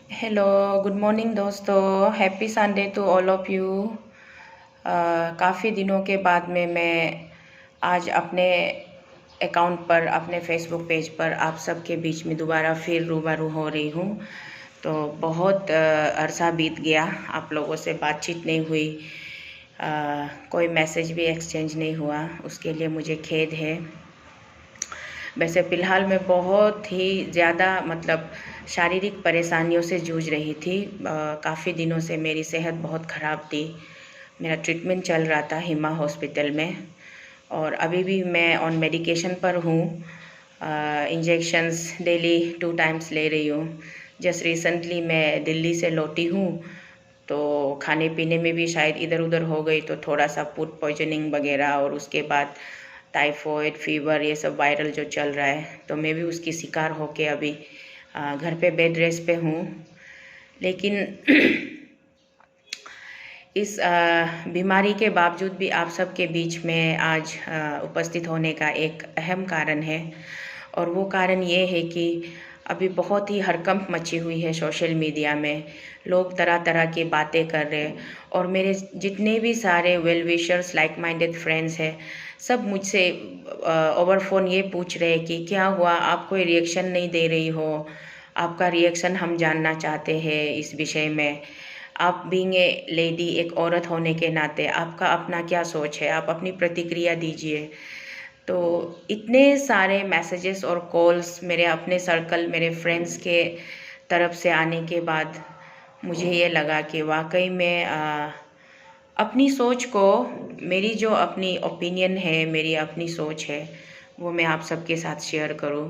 Hello, good morning दोस्तों। Happy Sunday to all of you. काफ़ी दिनों के बाद में मैं आज अपने अकाउंट पर, अपने फेसबुक पेज पर आप सबके बीच में दोबारा फिर रूबरू हो रही हूँ। तो बहुत अरसा बीत गया, आप लोगों से बातचीत नहीं हुई, कोई मैसेज भी एक्सचेंज नहीं हुआ, उसके लिए मुझे खेद है। वैसे फ़िलहाल मैं बहुत ही ज़्यादा शारीरिक परेशानियों से जूझ रही थी। काफ़ी दिनों से मेरी सेहत बहुत ख़राब थी। मेरा ट्रीटमेंट चल रहा था हिमा हॉस्पिटल में और अभी भी मैं ऑन मेडिकेशन पर हूँ। इंजेक्शंस डेली 2 टाइम्स ले रही हूँ। जस्ट रिसेंटली मैं दिल्ली से लौटी हूँ, तो खाने पीने में भी शायद इधर उधर हो गई, तो थोड़ा सा फूड पॉइजनिंग वगैरह, और उसके बाद टाइफॉइड फीवर, ये सब वायरल जो चल रहा है, तो मैं भी उसकी शिकार होके अभी घर पे बेड रेस्ट पे हूँ। लेकिन इस बीमारी के बावजूद भी आप सबके बीच में आज उपस्थित होने का एक अहम कारण है, और वो कारण ये है कि अभी बहुत ही हड़कंप मची हुई है सोशल मीडिया में। लोग तरह तरह की बातें कर रहे हैं, और मेरे जितने भी सारे well wishers, like minded friends हैं, सब मुझसे ओवर फोन ये पूछ रहे हैं कि क्या हुआ, आप कोई रिएक्शन नहीं दे रही हो, आपका रिएक्शन हम जानना चाहते हैं इस विषय में। आप बीइंग ए लेडी, एक औरत होने के नाते आपका अपना क्या सोच है, आप अपनी प्रतिक्रिया दीजिए। तो इतने सारे मैसेजेस और कॉल्स मेरे अपने सर्कल, मेरे फ्रेंड्स के तरफ से आने के बाद मुझे ये लगा कि वाकई में अपनी सोच को, मेरी जो अपनी ओपिनियन है, मेरी अपनी सोच है, वो मैं आप सबके साथ शेयर करूं।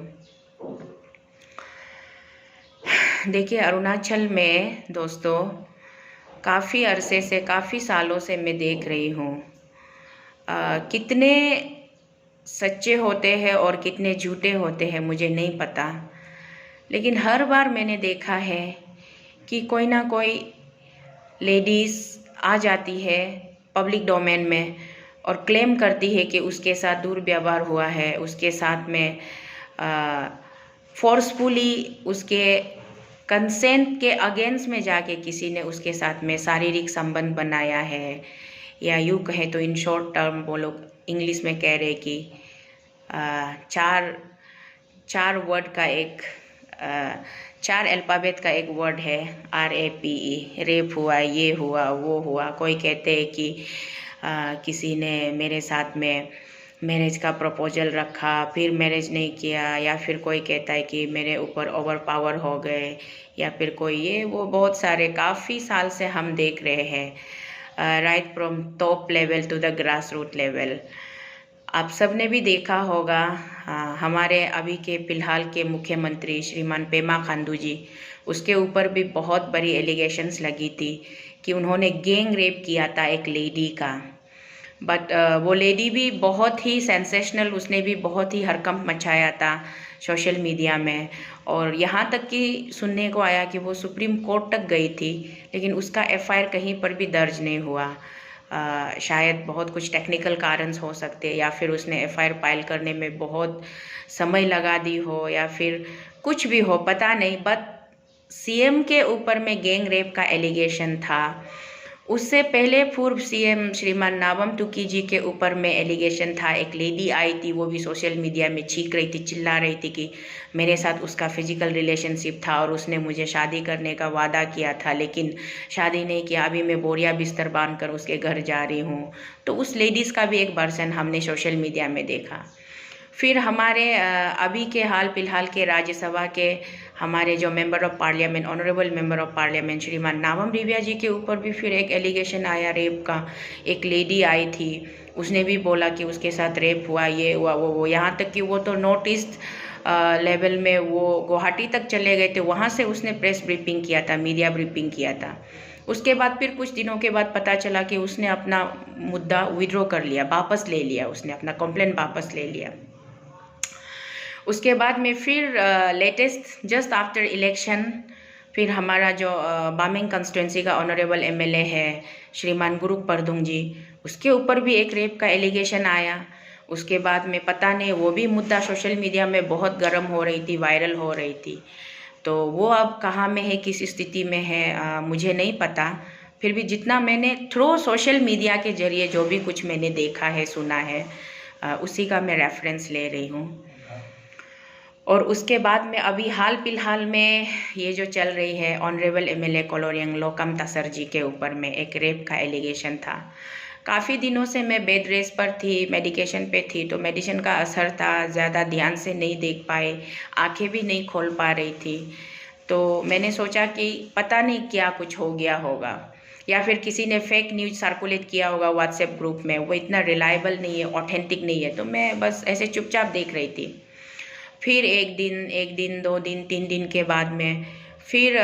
देखिए, अरुणाचल में दोस्तों काफ़ी अरसे से, काफ़ी सालों से मैं देख रही हूँ कितने सच्चे होते हैं और कितने झूठे होते हैं मुझे नहीं पता, लेकिन हर बार मैंने देखा है कि कोई ना कोई लेडीज़ आ जाती है पब्लिक डोमेन में और क्लेम करती है कि उसके साथ दुर्व्यवहार हुआ है, उसके साथ में फोर्सफुली, उसके कंसेंट के अगेंस्ट में जाके किसी ने उसके साथ में शारीरिक संबंध बनाया है, या यूँ कहें तो इन शॉर्ट टर्म वो लोग इंग्लिश में कह रहे कि चार वर्ड का एक, 4 अल्फ़ाबेट का एक वर्ड है, RAPE, रेप हुआ, ये हुआ, वो हुआ। कोई कहते हैं कि किसी ने मेरे साथ में मैरिज का प्रपोजल रखा, फिर मैरिज नहीं किया, या फिर कोई कहता है कि मेरे ऊपर ओवर पावर हो गए, या फिर कोई ये वो, बहुत सारे काफ़ी साल से हम देख रहे हैं, right from top level to the grass root level. आप सब ने भी देखा होगा, हमारे अभी के फ़िलहाल के मुख्यमंत्री श्रीमान पेमा खांडू जी, उसके ऊपर भी बहुत बड़ी एलिगेशंस लगी थी कि उन्होंने गैंग रेप किया था एक लेडी का। बट वो लेडी भी बहुत ही सेंसेशनल, उसने भी बहुत ही हड़कंप मचाया था सोशल मीडिया में, और यहाँ तक कि सुनने को आया कि वो सुप्रीम कोर्ट तक गई थी, लेकिन उसका FIR कहीं पर भी दर्ज नहीं हुआ। शायद बहुत कुछ टेक्निकल कारण हो सकते हैं, या फिर उसने FIR फाइल करने में बहुत समय लगा दी हो, या फिर कुछ भी हो, पता नहीं। बट CM के ऊपर में गैंग रेप का एलिगेशन था। उससे पहले पूर्व CM श्रीमान नाबम तुकी जी के ऊपर में एलिगेशन था। एक लेडी आई थी, वो भी सोशल मीडिया में चीख रही थी, चिल्ला रही थी कि मेरे साथ उसका फिजिकल रिलेशनशिप था और उसने मुझे शादी करने का वादा किया था, लेकिन शादी नहीं किया, अभी मैं बोरिया बिस्तर बांध कर उसके घर जा रही हूँ। तो उस लेडीज़ का भी एक वर्जन हमने सोशल मीडिया में देखा। फिर हमारे अभी के हाल फिलहाल के राज्यसभा के हमारे जो member of parliament, honourable member of parliament श्रीमान नाबम रेबिया जी के ऊपर भी फिर एक एलिगेशन आया रेप का। एक लेडी आई थी, उसने भी बोला कि उसके साथ रेप हुआ, ये हुआ, वो यहाँ तक कि वो तो नॉर्थ ईस्ट लेवल में वो गुवाहाटी तक चले गए थे, वहाँ से उसने प्रेस ब्रीफिंग किया था, मीडिया ब्रीफिंग किया था। उसके बाद फिर कुछ दिनों के बाद पता चला कि उसने अपना मुद्दा विड्रॉ कर लिया, वापस ले लिया, उसने अपना कंप्लेंट वापस ले लिया। उसके बाद में फिर लेटेस्ट जस्ट आफ्टर इलेक्शन, फिर हमारा जो बामेंग कंस्टिट्यूंसी का ऑनरेबल MLA है श्रीमान गुरुक परदुंग जी, उसके ऊपर भी एक रेप का एलिगेशन आया। उसके बाद में पता नहीं, वो भी मुद्दा सोशल मीडिया में बहुत गर्म हो रही थी, वायरल हो रही थी। तो वो अब कहाँ में है, किस स्थिति में है, मुझे नहीं पता। फिर भी जितना मैंने थ्रू सोशल मीडिया के जरिए जो भी कुछ मैंने देखा है, सुना है, उसी का मैं रेफरेंस ले रही हूँ। और उसके बाद में अभी हाल फिलहाल में ये जो चल रही है, ऑनरेबल एमएलए कोलोरियांग लोकम तासर जी के ऊपर में एक रेप का एलिगेशन था। काफ़ी दिनों से मैं बेड रेस्ट पर थी, मेडिकेशन पे थी, तो मेडिसिन का असर था, ज़्यादा ध्यान से नहीं देख पाए, आंखें भी नहीं खोल पा रही थी। तो मैंने सोचा कि पता नहीं क्या कुछ हो गया होगा, या फिर किसी ने फेक न्यूज़ सर्कुलेट किया होगा व्हाट्सएप ग्रुप में, वो इतना रिलायबल नहीं है, ऑथेंटिक नहीं है। तो मैं बस ऐसे चुपचाप देख रही थी। फिर एक दिन 2 दिन 3 दिन के बाद में फिर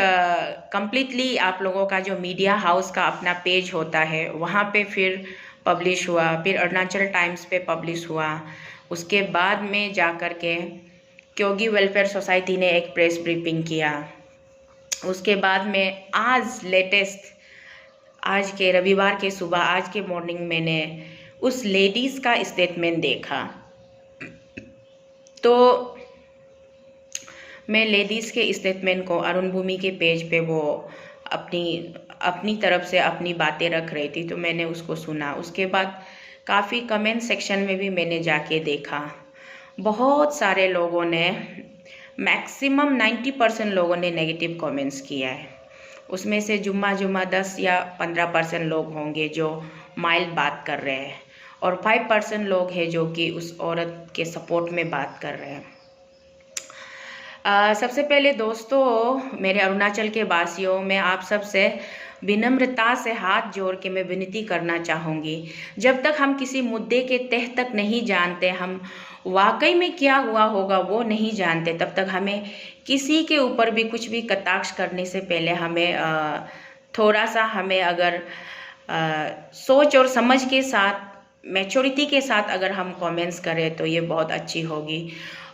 कम्प्लीटली आप लोगों का जो मीडिया हाउस का अपना पेज होता है वहाँ पे फिर पब्लिश हुआ, फिर अरुणाचल टाइम्स पे पब्लिश हुआ। उसके बाद में जा कर के क्योगी वेलफेयर सोसाइटी ने एक प्रेस ब्रीफिंग किया। उसके बाद में आज लेटेस्ट, आज के रविवार के सुबह, आज के मॉर्निंग मैंने उस लेडीज़ का स्टेटमेंट देखा। तो मैं लेडीज़ के स्टेटमेंट को अरुण भूमि के पेज पे वो अपनी तरफ से अपनी बातें रख रही थी, तो मैंने उसको सुना। उसके बाद काफ़ी कमेंट सेक्शन में भी मैंने जाके देखा, बहुत सारे लोगों ने, मैक्सिमम 90% लोगों ने नेगेटिव कमेंट्स किया है। उसमें से जुम्मा 10 या 15% लोग होंगे जो माइल्ड बात कर रहे हैं, और 5% लोग हैं जो कि उस औरत के सपोर्ट में बात कर रहे हैं। सबसे पहले दोस्तों, मेरे अरुणाचल के वासियों, मैं आप सब से विनम्रता से हाथ जोड़ के मैं विनती करना चाहूँगी, जब तक हम किसी मुद्दे के तह तक नहीं जानते, हम वाकई में क्या हुआ होगा वो नहीं जानते, तब तक हमें किसी के ऊपर भी कुछ भी कटाक्ष करने से पहले हमें थोड़ा सा हमें अगर सोच और समझ के साथ, मैच्योरिटी के साथ अगर हम कमेंट्स करें तो ये बहुत अच्छी होगी।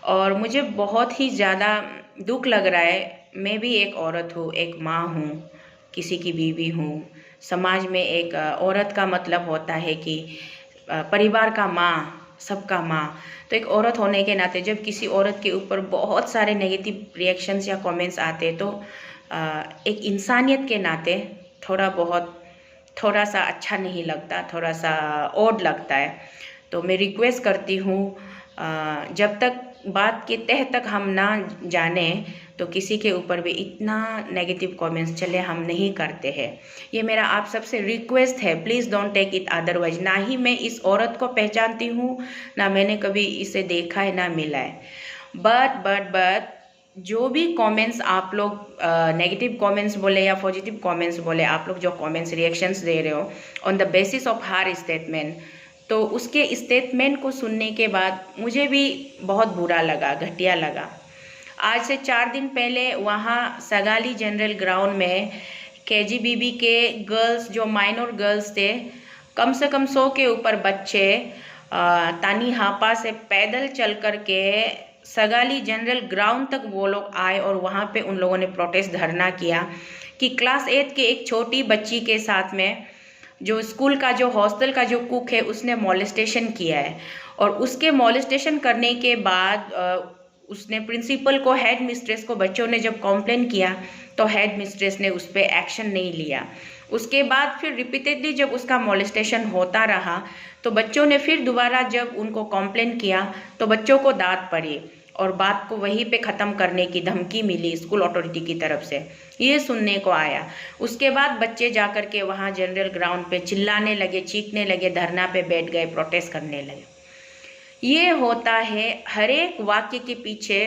और मुझे बहुत ही ज़्यादा दुख लग रहा है, मैं भी एक औरत हूँ, एक माँ हूँ, किसी की बीवी हूँ। समाज में एक औरत का मतलब होता है कि परिवार का माँ, सबका माँ। तो एक औरत होने के नाते जब किसी औरत के ऊपर बहुत सारे नेगेटिव रिएक्शंस या कमेंट्स आते, तो एक इंसानियत के नाते थोड़ा सा अच्छा नहीं लगता, थोड़ा सा ऑड लगता है। तो मैं रिक्वेस्ट करती हूँ, जब तक बात के तह तक हम ना जाने तो किसी के ऊपर भी इतना नेगेटिव कमेंट्स चले हम नहीं करते हैं। ये मेरा आप सबसे रिक्वेस्ट है, please don't take it otherwise. ना ही मैं इस औरत को पहचानती हूँ, ना मैंने कभी इसे देखा है, ना मिला है। बट जो भी कमेंट्स आप लोग, नेगेटिव कमेंट्स बोले या पॉजिटिव कमेंट्स बोले, आप लोग जो कमेंट्स रिएक्शंस दे रहे हो on the basis of her statement, तो उसके स्टेटमेंट को सुनने के बाद मुझे भी बहुत बुरा लगा, घटिया लगा। आज से 4 दिन पहले वहाँ सगाली जनरल ग्राउंड में केजीबीबी के गर्ल्स, जो माइनर गर्ल्स थे, कम से कम 100 के ऊपर बच्चे तानी हापा से पैदल चल कर के सगाली जनरल ग्राउंड तक वो लोग आए, और वहाँ पे उन लोगों ने प्रोटेस्ट धरना किया कि क्लास 8 के एक छोटी बच्ची के साथ में जो स्कूल का, जो हॉस्टल का जो कुक है, उसने मॉलेस्टेशन किया है। और उसके मॉलेस्टेशन करने के बाद उसने प्रिंसिपल को, हेड मिस्ट्रेस को, बच्चों ने जब कंप्लेन किया तो हेड मिस्ट्रेस ने उस पर एक्शन नहीं लिया। उसके बाद फिर रिपीटेडली जब उसका मॉलेस्टेशन होता रहा तो बच्चों ने फिर दोबारा जब उनको कंप्लेन किया तो बच्चों को डांट पड़ी, और बात को वहीं पे ख़त्म करने की धमकी मिली स्कूल अथॉरिटी की तरफ से, ये सुनने को आया। उसके बाद बच्चे जाकर के वहाँ जनरल ग्राउंड पे चिल्लाने लगे, चीखने लगे, धरना पे बैठ गए, प्रोटेस्ट करने लगे। ये होता है हर एक वाक्य के पीछे।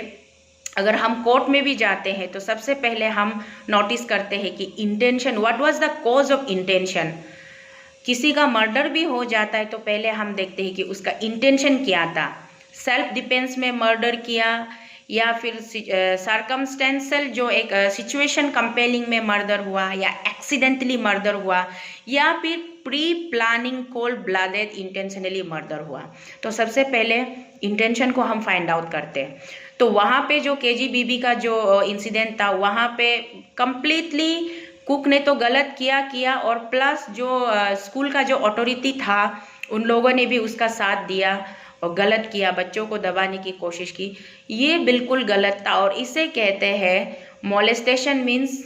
अगर हम कोर्ट में भी जाते हैं तो सबसे पहले हम नोटिस करते हैं कि intention, what was the cause of intention. किसी का मर्डर भी हो जाता है तो पहले हम देखते हैं कि उसका इंटेंशन क्या था, सेल्फ डिफेंस में मर्डर किया, या फिर सर्कमस्टेंशियल जो एक सिचुएशन कंपेलिंग में मर्डर हुआ, या एक्सीडेंटली मर्डर हुआ, या फिर pre planning cold blooded intentionally murder हुआ। तो सबसे पहले इंटेंशन को हम फाइंड आउट करते हैं। तो वहाँ पे जो केजीबीबी का जो इंसिडेंट था, वहाँ पे कंप्लीटली कुक ने तो गलत किया, और प्लस जो स्कूल का जो अथॉरिटी था उन लोगों ने भी उसका साथ दिया और गलत किया, बच्चों को दबाने की कोशिश की। ये बिल्कुल गलत था, और इसे कहते हैं molestation means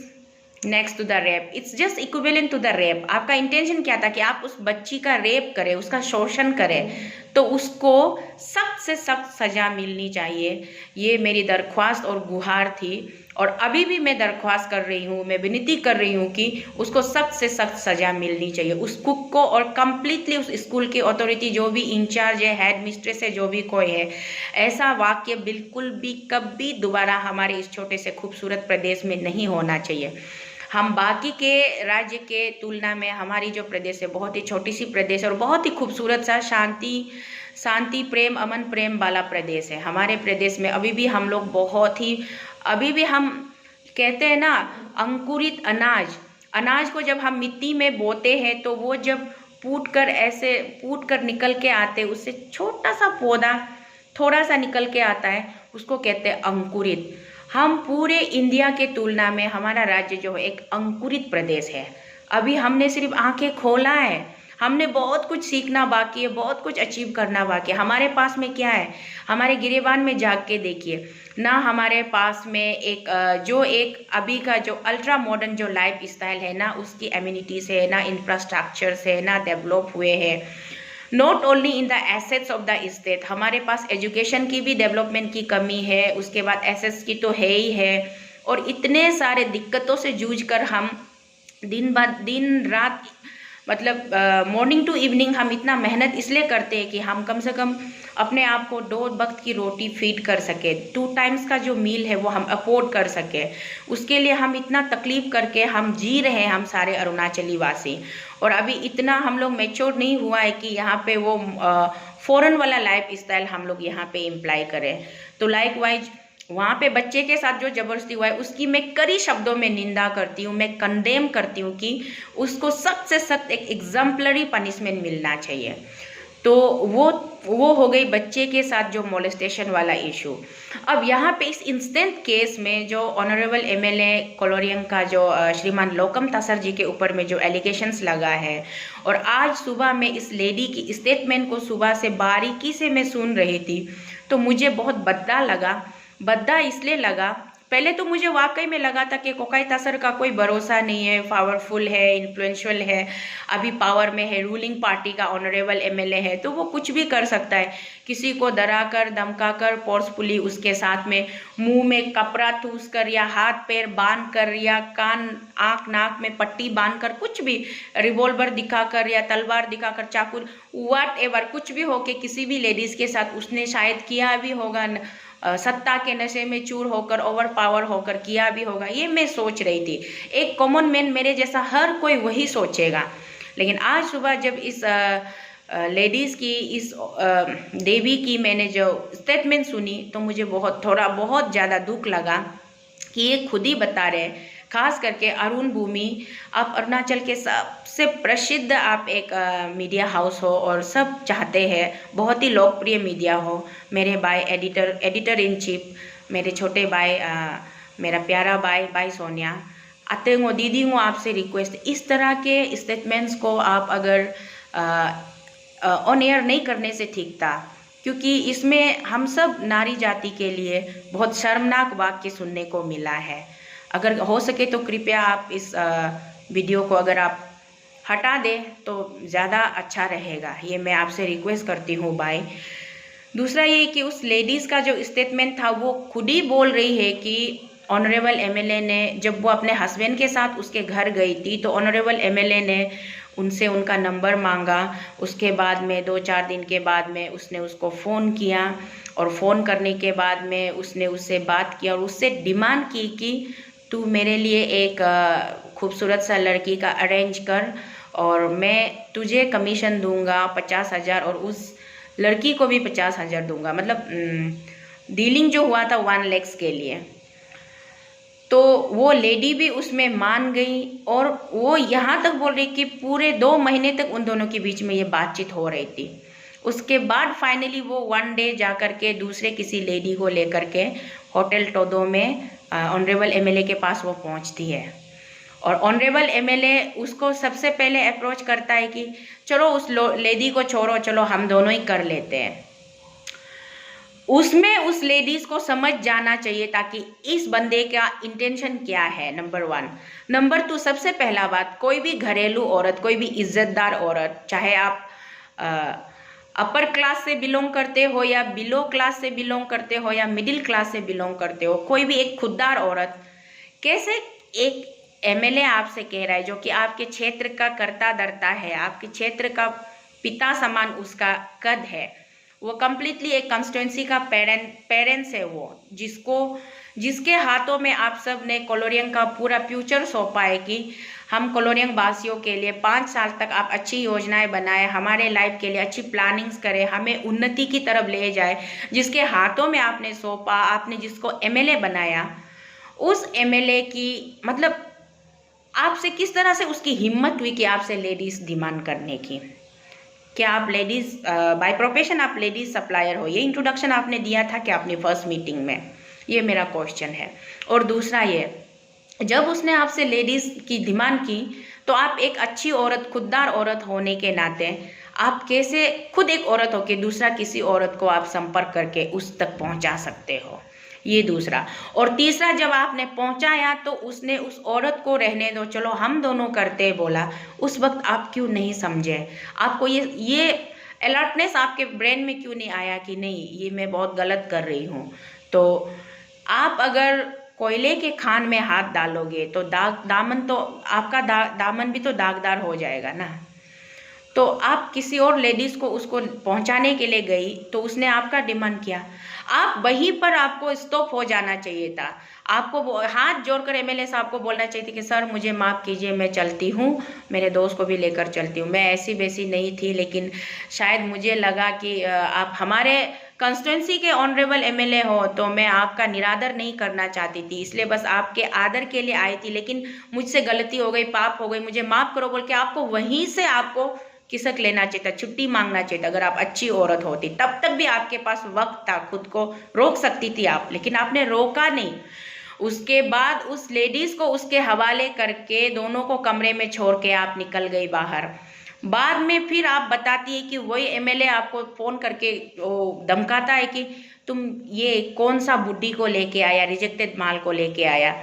next to the rape, it's just equivalent to the rape. आपका इंटेंशन क्या था कि आप उस बच्ची का रेप करें, उसका शोषण करें, तो उसको सख्त से सख्त सजा मिलनी चाहिए। ये मेरी दरख्वास्त और गुहार थी, और अभी भी मैं दरख्वास्त कर रही हूँ, मैं विनती कर रही हूँ कि उसको सख्त से सख्त सजा मिलनी चाहिए, उस कुक को, और कम्प्लीटली उस स्कूल की अथॉरिटी, जो भी इंचार्ज है, हेड मिस्ट्रेस है, जो भी कोई है। ऐसा वाक्य बिल्कुल भी कभी दोबारा हमारे इस छोटे से खूबसूरत प्रदेश में नहीं होना चाहिए। हम बाकी के राज्य के तुलना में हमारी जो प्रदेश है बहुत ही छोटी सी प्रदेश है, और बहुत ही खूबसूरत सा शांति प्रेम अमन प्रेम वाला प्रदेश है। हमारे प्रदेश में अभी भी हम लोग बहुत ही, अभी भी हम कहते हैं ना, अंकुरित अनाज को जब हम मिट्टी में बोते हैं तो वो जब फूट कर निकल के आते, उससे छोटा सा पौधा थोड़ा सा निकल के आता है, उसको कहते हैं अंकुरित। हम पूरे इंडिया के तुलना में हमारा राज्य जो है एक अंकुरित प्रदेश है। अभी हमने सिर्फ आंखें खोला है, हमने बहुत कुछ सीखना बाकी है, बहुत कुछ अचीव करना बाकी है। हमारे पास में क्या है, हमारे गिरेबान में जाग के देखिए ना, हमारे पास में एक अभी का जो अल्ट्रा मॉडर्न जो लाइफ स्टाइल है ना, उसकी एम्यूनिटीज है ना, इंफ्रास्ट्रक्चर्स है ना, डेवलप हुए हैं। Not only in the assets of the state, हमारे पास एजुकेशन की भी डेवलपमेंट की कमी है, उसके बाद एसेट्स की तो है ही है, और इतने सारे दिक्कतों से जूझ कर हम दिन रात, मतलब मॉर्निंग टू इवनिंग हम इतना मेहनत इसलिए करते हैं कि हम कम से कम अपने आप को 2 वक्त की रोटी फीड कर सके, 2 टाइम्स का जो मील है वो हम अफोर्ड कर सके। उसके लिए हम इतना तकलीफ करके हम जी रहे हैं, हम सारे अरुणाचली वासी। और अभी इतना हम लोग मैच्योर नहीं हुआ है कि यहाँ पे वो फॉरेन वाला लाइफ स्टाइल हम लोग यहाँ पे इम्प्लाई करें। तो लाइकवाइज वहाँ पे बच्चे के साथ जो जबरदस्ती हुआ है उसकी मैं कड़ी शब्दों में निंदा करती हूँ, मैं कंडेम करती हूँ कि उसको सख्त से सख्त एक एग्जाम्पलरी पनिशमेंट मिलना चाहिए। तो वो हो गई बच्चे के साथ जो मोलेस्टेशन वाला इशू। अब यहाँ पे इस इंस्टेंट केस में जो ऑनरेबल एमएलए कोलोरियंग का जो श्रीमान लोकम तासर जी के ऊपर में जो एलिगेशंस लगा है, और आज सुबह में इस लेडी की स्टेटमेंट को सुबह से बारीकी से मैं सुन रही थी, तो मुझे बहुत बद्दा इसलिए लगा। पहले तो मुझे वाकई में लगा था कि कोकाई तासर का कोई भरोसा नहीं है, पावरफुल है, इन्फ्लुएंशियल है, अभी पावर में है, रूलिंग पार्टी का ऑनरेबल एमएलए है, तो वो कुछ भी कर सकता है, किसी को डरा कर धमका कर फोर्सफुली उसके साथ में मुंह में कपड़ा ठूस कर या हाथ पैर बांध कर या कान आँख नाक में पट्टी बांध कर, कुछ भी रिवॉल्वर दिखाकर या तलवार दिखाकर, चाकू, व्हाट एवर, कुछ भी हो के किसी भी लेडीज के साथ उसने शायद किया भी होगा, सत्ता के नशे में चूर होकर, ओवर पावर होकर किया भी होगा। ये मैं सोच रही थी, एक कॉमन मैन मेरे जैसा हर कोई वही सोचेगा। लेकिन आज सुबह जब इस लेडीज़ की, इस देवी की मैंने जो स्टेटमेंट सुनी, तो मुझे बहुत ज़्यादा दुख लगा कि ये खुद ही बता रहे, खास करके अरुण भूमि, आप अरुणाचल के सबसे प्रसिद्ध आप एक मीडिया हाउस हो और सब चाहते हैं बहुत ही लोकप्रिय मीडिया हो। मेरे भाई एडिटर इन चीफ, मेरे छोटे भाई, मेरा प्यारा भाई सोनिया, आते हो दीदी हूँ, आपसे रिक्वेस्ट, इस तरह के स्टेटमेंट्स को आप अगर ऑन एयर नहीं करने से ठीक था, क्योंकि इसमें हम सब नारी जाति के लिए बहुत शर्मनाक वाक्य सुनने को मिला है। अगर हो सके तो कृपया आप इस वीडियो को अगर आप हटा दें तो ज़्यादा अच्छा रहेगा, ये मैं आपसे रिक्वेस्ट करती हूँ भाई। दूसरा ये कि उस लेडीज़ का जो स्टेटमेंट था वो खुद ही बोल रही है कि ऑनरेबल एमएलए ने, जब वो अपने हस्बैंड के साथ उसके घर गई थी तो ऑनरेबल एमएलए ने उनसे उनका नंबर मांगा। उसके बाद में 2-4 दिन के बाद में उसने उसको फ़ोन किया, और फ़ोन करने के बाद में उसने उससे बात किया और उससे डिमांड की कि तू मेरे लिए एक खूबसूरत सा लड़की का अरेंज कर और मैं तुझे कमीशन दूंगा 50,000 और उस लड़की को भी 50,000 दूंगा। मतलब डीलिंग जो हुआ था 1 लाख के लिए। तो वो लेडी भी उसमें मान गई, और वो यहाँ तक बोल रही कि पूरे 2 महीने तक उन दोनों के बीच में ये बातचीत हो रही थी। उसके बाद फाइनली वो 1 डे जा कर के दूसरे किसी लेडी को लेकर के होटल टोदो में ऑनरेबल एमएलए के पास वो पहुंचती है, और ऑनरेबल एमएलए उसको सबसे पहले अप्रोच करता है कि चलो उस लेडी को छोड़ो, चलो हम दोनों ही कर लेते हैं। उसमें उस लेडीज को समझ जाना चाहिए ताकि इस बंदे का इंटेंशन क्या है, नंबर 1। नंबर 2, सबसे पहला बात, कोई भी घरेलू औरत, कोई भी इज्जतदार औरत, चाहे आप अपर क्लास से बिलोंग करते हो या बिलो क्लास से बिलोंग करते हो या मिडिल क्लास से बिलोंग करते हो, कोई भी एक खुददार औरत कैसे एक एमएलए आपसे कह रहा है जो कि आपके क्षेत्र का कर्ता धर्ता है, आपके क्षेत्र का पिता समान उसका कद है, वो कम्प्लीटली एक कंस्टिट्यूंसी का पेरेंट्स है, वो जिसके हाथों में आप सब ने कोलोरियंग का पूरा फ्यूचर सौंपा है कि हम कोलोरियंग वासियों के लिए 5 साल तक आप अच्छी योजनाएं बनाए, हमारे लाइफ के लिए अच्छी प्लानिंग्स करें, हमें उन्नति की तरफ ले जाए, जिसके हाथों में आपने सौंपा, आपने जिसको एमएलए बनाया, उस एमएलए की मतलब आपसे किस तरह से उसकी हिम्मत हुई कि आपसे लेडीज डिमांड करने की। क्या आप लेडीज बाय प्रोफेशन आप लेडीज सप्लायर हो? ये इंट्रोडक्शन आपने दिया था कि आपने फर्स्ट मीटिंग में? ये मेरा क्वेश्चन है। और दूसरा ये, जब उसने आपसे लेडीज की डिमांड की तो आप एक अच्छी औरत, खुददार औरत होने के नाते आप कैसे खुद एक औरत हो के दूसरा किसी औरत को आप संपर्क करके उस तक पहुंचा सकते हो? ये दूसरा। और तीसरा, जब आपने पहुंचाया तो उसने उस औरत को रहने दो, चलो हम दोनों करते बोला, उस वक्त आप क्यों नहीं समझे? आपको ये अलर्टनेस आपके ब्रेन में क्यों नहीं आया कि नहीं, ये मैं बहुत गलत कर रही हूँ? तो आप अगर कोयले के खान में हाथ डालोगे तो दामन तो आपका दामन भी तो दागदार हो जाएगा ना। तो आप किसी और लेडीज को उसको पहुंचाने के लिए गई तो उसने आपका डिमांड किया, आप वहीं पर आपको स्टॉप हो जाना चाहिए था। आपको हाथ जोड़कर एमएलए साहब को बोलना चाहिए था कि सर मुझे माफ़ कीजिए, मैं चलती हूँ, मेरे दोस्त को भी लेकर चलती हूँ, मैं ऐसी वैसी नहीं थी, लेकिन शायद मुझे लगा कि आप हमारे कंस्टिट्यूंसी के ऑनरेबल एमएलए हो तो मैं आपका निरादर नहीं करना चाहती थी, इसलिए बस आपके आदर के लिए आई थी, लेकिन मुझसे गलती हो गई, पाप हो गई, मुझे माफ़ करो बोल के आपको वहीं से आपको किसक लेना चाहिए था, छुट्टी मांगना चाहिए था। अगर आप अच्छी औरत होती तब तक भी आपके पास वक्त था, खुद को रोक सकती थी आप, लेकिन आपने रोका नहीं। उसके बाद उस लेडीज को उसके हवाले करके दोनों को कमरे में छोड़ के आप निकल गई बाहर। बाद में फिर आप बताती है कि वही एमएलए आपको फोन करके धमकाता है कि तुम ये कौन सा बुड्ढी को लेके आया, रिजेक्टेड माल को लेके आया,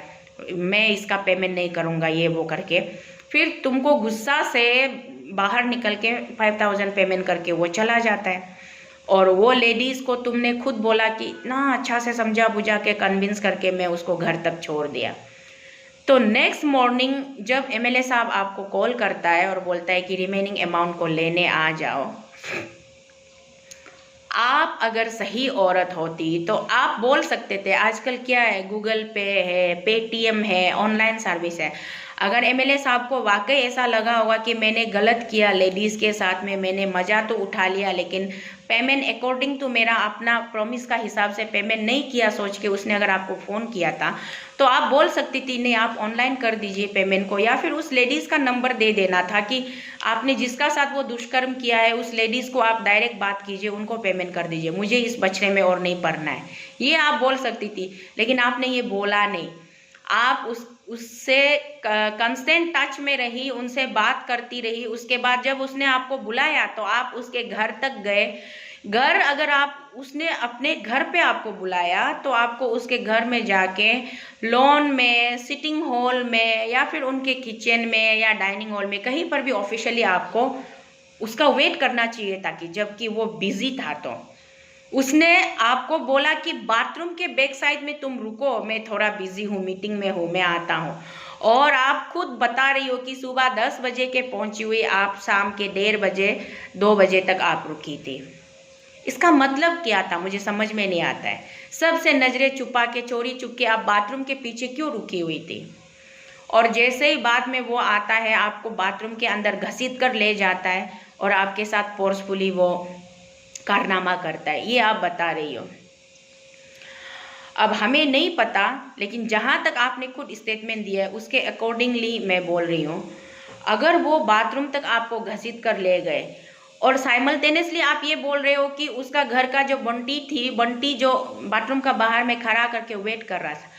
मैं इसका पेमेंट नहीं करूँगा, ये वो करके फिर तुमको गुस्सा से बाहर निकल के 5000 पेमेंट करके वो चला जाता है। और वो लेडीज़ को तुमने खुद बोला कि ना अच्छा से समझा बुझा के कन्विंस करके मैं उसको घर तक छोड़ दिया। तो नेक्स्ट मॉर्निंग जब एमएलए साहब आपको कॉल करता है और बोलता है कि रिमेनिंग अमाउंट को लेने आ जाओ, आप अगर सही औरत होती तो आप बोल सकते थे, आजकल क्या है, गूगल पे है, पेटीएम है, ऑनलाइन सर्विस है। अगर एमएलए साहब को वाकई ऐसा लगा होगा कि मैंने गलत किया लेडीज़ के साथ में, मैंने मज़ा तो उठा लिया लेकिन पेमेंट अकॉर्डिंग टू मेरा अपना प्रॉमिस का हिसाब से पेमेंट नहीं किया सोच के उसने अगर आपको फ़ोन किया था, तो आप बोल सकती थी नहीं आप ऑनलाइन कर दीजिए पेमेंट को, या फिर उस लेडीज़ का नंबर दे देना था कि आपने जिसका साथ वो दुष्कर्म किया है उस लेडीज़ को आप डायरेक्ट बात कीजिए, उनको पेमेंट कर दीजिए, मुझे इस बचने में और नहीं पड़ना है, ये आप बोल सकती थी। लेकिन आपने ये बोला नहीं, आप उससे कंस्टेंट टच में रही, उनसे बात करती रही। उसके बाद जब उसने आपको बुलाया तो आप उसके घर तक गए। घर अगर आप उसने अपने घर पे आपको बुलाया तो आपको उसके घर में जाके लॉन में, सिटिंग हॉल में, या फिर उनके किचन में या डाइनिंग हॉल में, कहीं पर भी ऑफिशियली आपको उसका वेट करना चाहिए था कि जबकि वो बिजी था। तो उसने आपको बोला कि बाथरूम के बैक साइड में तुम रुको, मैं थोड़ा बिजी हूँ, मीटिंग में हूँ, मैं आता हूँ। और आप खुद बता रही हो कि सुबह 10 बजे के पहुंची हुई, आप शाम के 1:30 बजे 2 बजे तक आप रुकी थी। इसका मतलब क्या था मुझे समझ में नहीं आता है। सबसे नजरें छुपा के, चोरी चुपके आप बाथरूम के पीछे क्यों रुकी हुई थी? और जैसे ही बाद में वो आता है आपको बाथरूम के अंदर घसीट कर ले जाता है और आपके साथ फोर्सफुली वो कारनामा करता है, ये आप बता रही हो। अब हमें नहीं पता, लेकिन जहाँ तक आपने खुद स्टेटमेंट दिया है उसके अकॉर्डिंगली मैं बोल रही हूँ, अगर वो बाथरूम तक आपको घसीट कर ले गए और साइमल्टेनियसली आप ये बोल रहे हो कि उसका घर का जो बंटी थी, बंटी जो बाथरूम का बाहर में खड़ा करके वेट कर रहा था,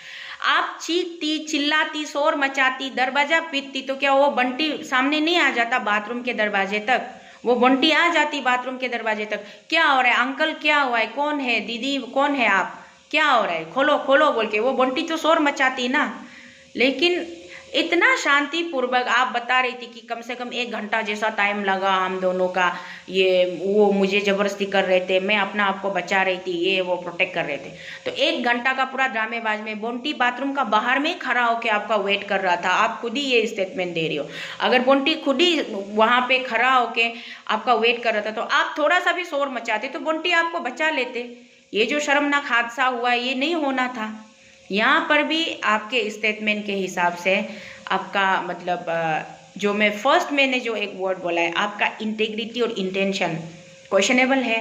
आप चीखती, चिल्लाती, शोर मचाती, दरवाजा पीटती, तो क्या वो बंटी सामने नहीं आ जाता बाथरूम के दरवाजे तक? वो बंटी आ जाती बाथरूम के दरवाजे तक, क्या हो रहा है अंकल, क्या हुआ है, कौन है दीदी, कौन है आप, क्या हो रहा है, खोलो खोलो बोल के वो बंटी तो शोर मचाती ना। लेकिन इतना शांतिपूर्वक आप बता रही थी कि कम से कम 1 घंटा जैसा टाइम लगा हम दोनों का, ये वो मुझे ज़बरदस्ती कर रहे थे, मैं अपना आप को बचा रही थी, ये वो प्रोटेक्ट कर रहे थे। तो 1 घंटा का पूरा ड्रामेबाज में बोंटी बाथरूम का बाहर में खड़ा होकर आपका वेट कर रहा था। आप खुद ही ये स्टेटमेंट दे रही हो। अगर बोंटी खुद ही वहाँ पे खड़ा होके आपका वेट कर रहा था तो आप थोड़ा सा भी शोर मचाते तो बोंटी आपको बचा लेते। ये जो शर्मनाक हादसा हुआ ये नहीं होना था। यहाँ पर भी आपके स्टेटमेंट के हिसाब से आपका मतलब जो मैंने जो एक वर्ड बोला है, आपका इंटेग्रिटी और इंटेंशन क्वेश्चनेबल है।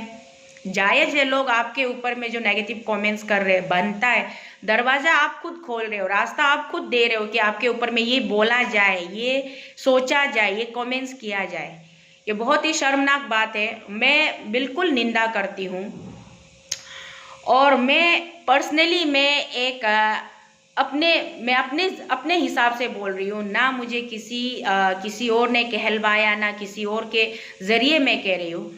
जायज़ है लोग आपके ऊपर में जो नेगेटिव कमेंट्स कर रहे हैं, बनता है। दरवाज़ा आप खुद खोल रहे हो, रास्ता आप खुद दे रहे हो कि आपके ऊपर में ये बोला जाए, ये सोचा जाए, ये कमेंट्स किया जाए। ये बहुत ही शर्मनाक बात है। मैं बिल्कुल निंदा करती हूँ और मैं पर्सनली अपने हिसाब से बोल रही हूँ ना। मुझे किसी और ने कहलवाया, ना किसी और के ज़रिए मैं कह रही हूँ।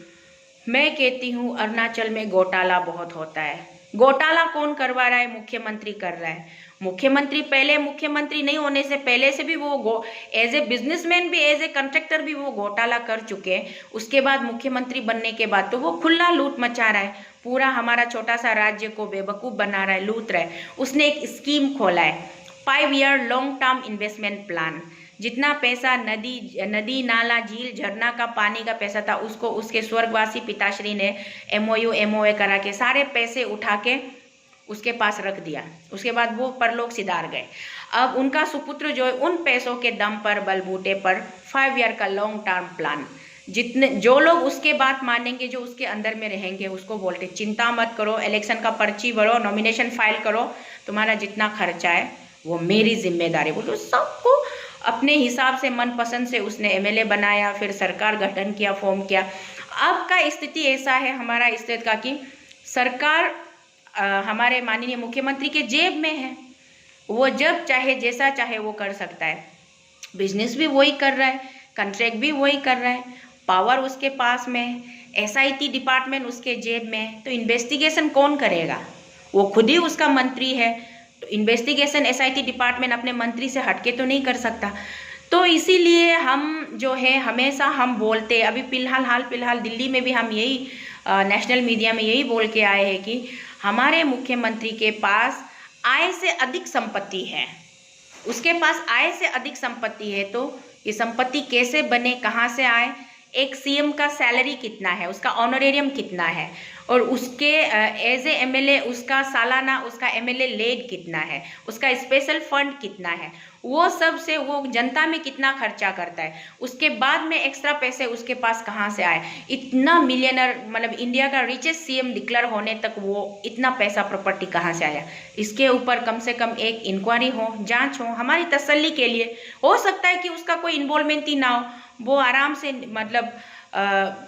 मैं कहती हूँ अरुणाचल में घोटाला बहुत होता है। घोटाला कौन करवा रहा है? मुख्यमंत्री कर रहा है। मुख्यमंत्री पहले मुख्यमंत्री नहीं होने से पहले से भी वो एज ए बिजनेसमैन भी, एज ए कॉन्ट्रैक्टर भी वो घोटाला कर चुके हैं। उसके बाद मुख्यमंत्री बनने के बाद तो वो खुला लूट मचा रहा है, पूरा हमारा छोटा सा राज्य को बेवकूफ़ बना रहा है, लूट रहा है। उसने एक स्कीम खोला है 5 year long term investment plan. जितना पैसा नदी नाला झील झरना का पानी का पैसा था उसको उसके स्वर्गवासी पिताश्री ने MOU करा के सारे पैसे उठा के उसके पास रख दिया। उसके बाद वो परलोक सिधार गए। अब उनका सुपुत्र जो है उन पैसों के दम पर, बलबूते पर 5 ईयर का लॉन्ग टर्म प्लान, जो लोग उसके बात मानेंगे, जो उसके अंदर में रहेंगे, उसको बोलते चिंता मत करो, इलेक्शन का पर्ची भरो, नॉमिनेशन फाइल करो, तुम्हारा जितना खर्चा है वो मेरी जिम्मेदारी। बोलो सबको अपने हिसाब से मनपसंद से उसने MLA बनाया, फिर सरकार गठन किया, फॉर्म किया। अब का स्थिति ऐसा है हमारा स्टेट का कि सरकार हमारे माननीय मुख्यमंत्री के जेब में है। वो जब चाहे जैसा चाहे वो कर सकता है। बिजनेस भी वही कर रहा है, कॉन्ट्रैक्ट भी वही कर रहा है, पावर उसके पास में है, SIT डिपार्टमेंट उसके जेब में है। तो इन्वेस्टिगेशन कौन करेगा? वो खुद ही उसका मंत्री है, तो इन्वेस्टिगेशन SIT डिपार्टमेंट अपने मंत्री से हटके तो नहीं कर सकता। तो इसीलिए हम जो है हमेशा हम बोलते, अभी हाल फिलहाल दिल्ली में भी हम यही नेशनल मीडिया में यही बोल के आए हैं कि हमारे मुख्यमंत्री के पास आय से अधिक संपत्ति है। उसके पास आय से अधिक संपत्ति है तो ये संपत्ति कैसे बने, कहाँ से आए? एक CM का सैलरी कितना है, उसका ऑनरेरियम कितना है, और उसके एज ए MLA उसका सालाना उसका MLA लेड कितना है, उसका स्पेशल फंड कितना है, वो सब से वो जनता में कितना खर्चा करता है, उसके बाद में एक्स्ट्रा पैसे उसके पास कहाँ से आए? इतना मिलियनर, मतलब इंडिया का रिचेस्ट CM डिक्लेयर होने तक वो इतना पैसा प्रॉपर्टी कहाँ से आया? इसके ऊपर कम से कम एक इंक्वायरी हो, जांच हो, हमारी तसल्ली के लिए। हो सकता है कि उसका कोई इन्वॉल्वमेंट ही ना हो, वो आराम से मतलब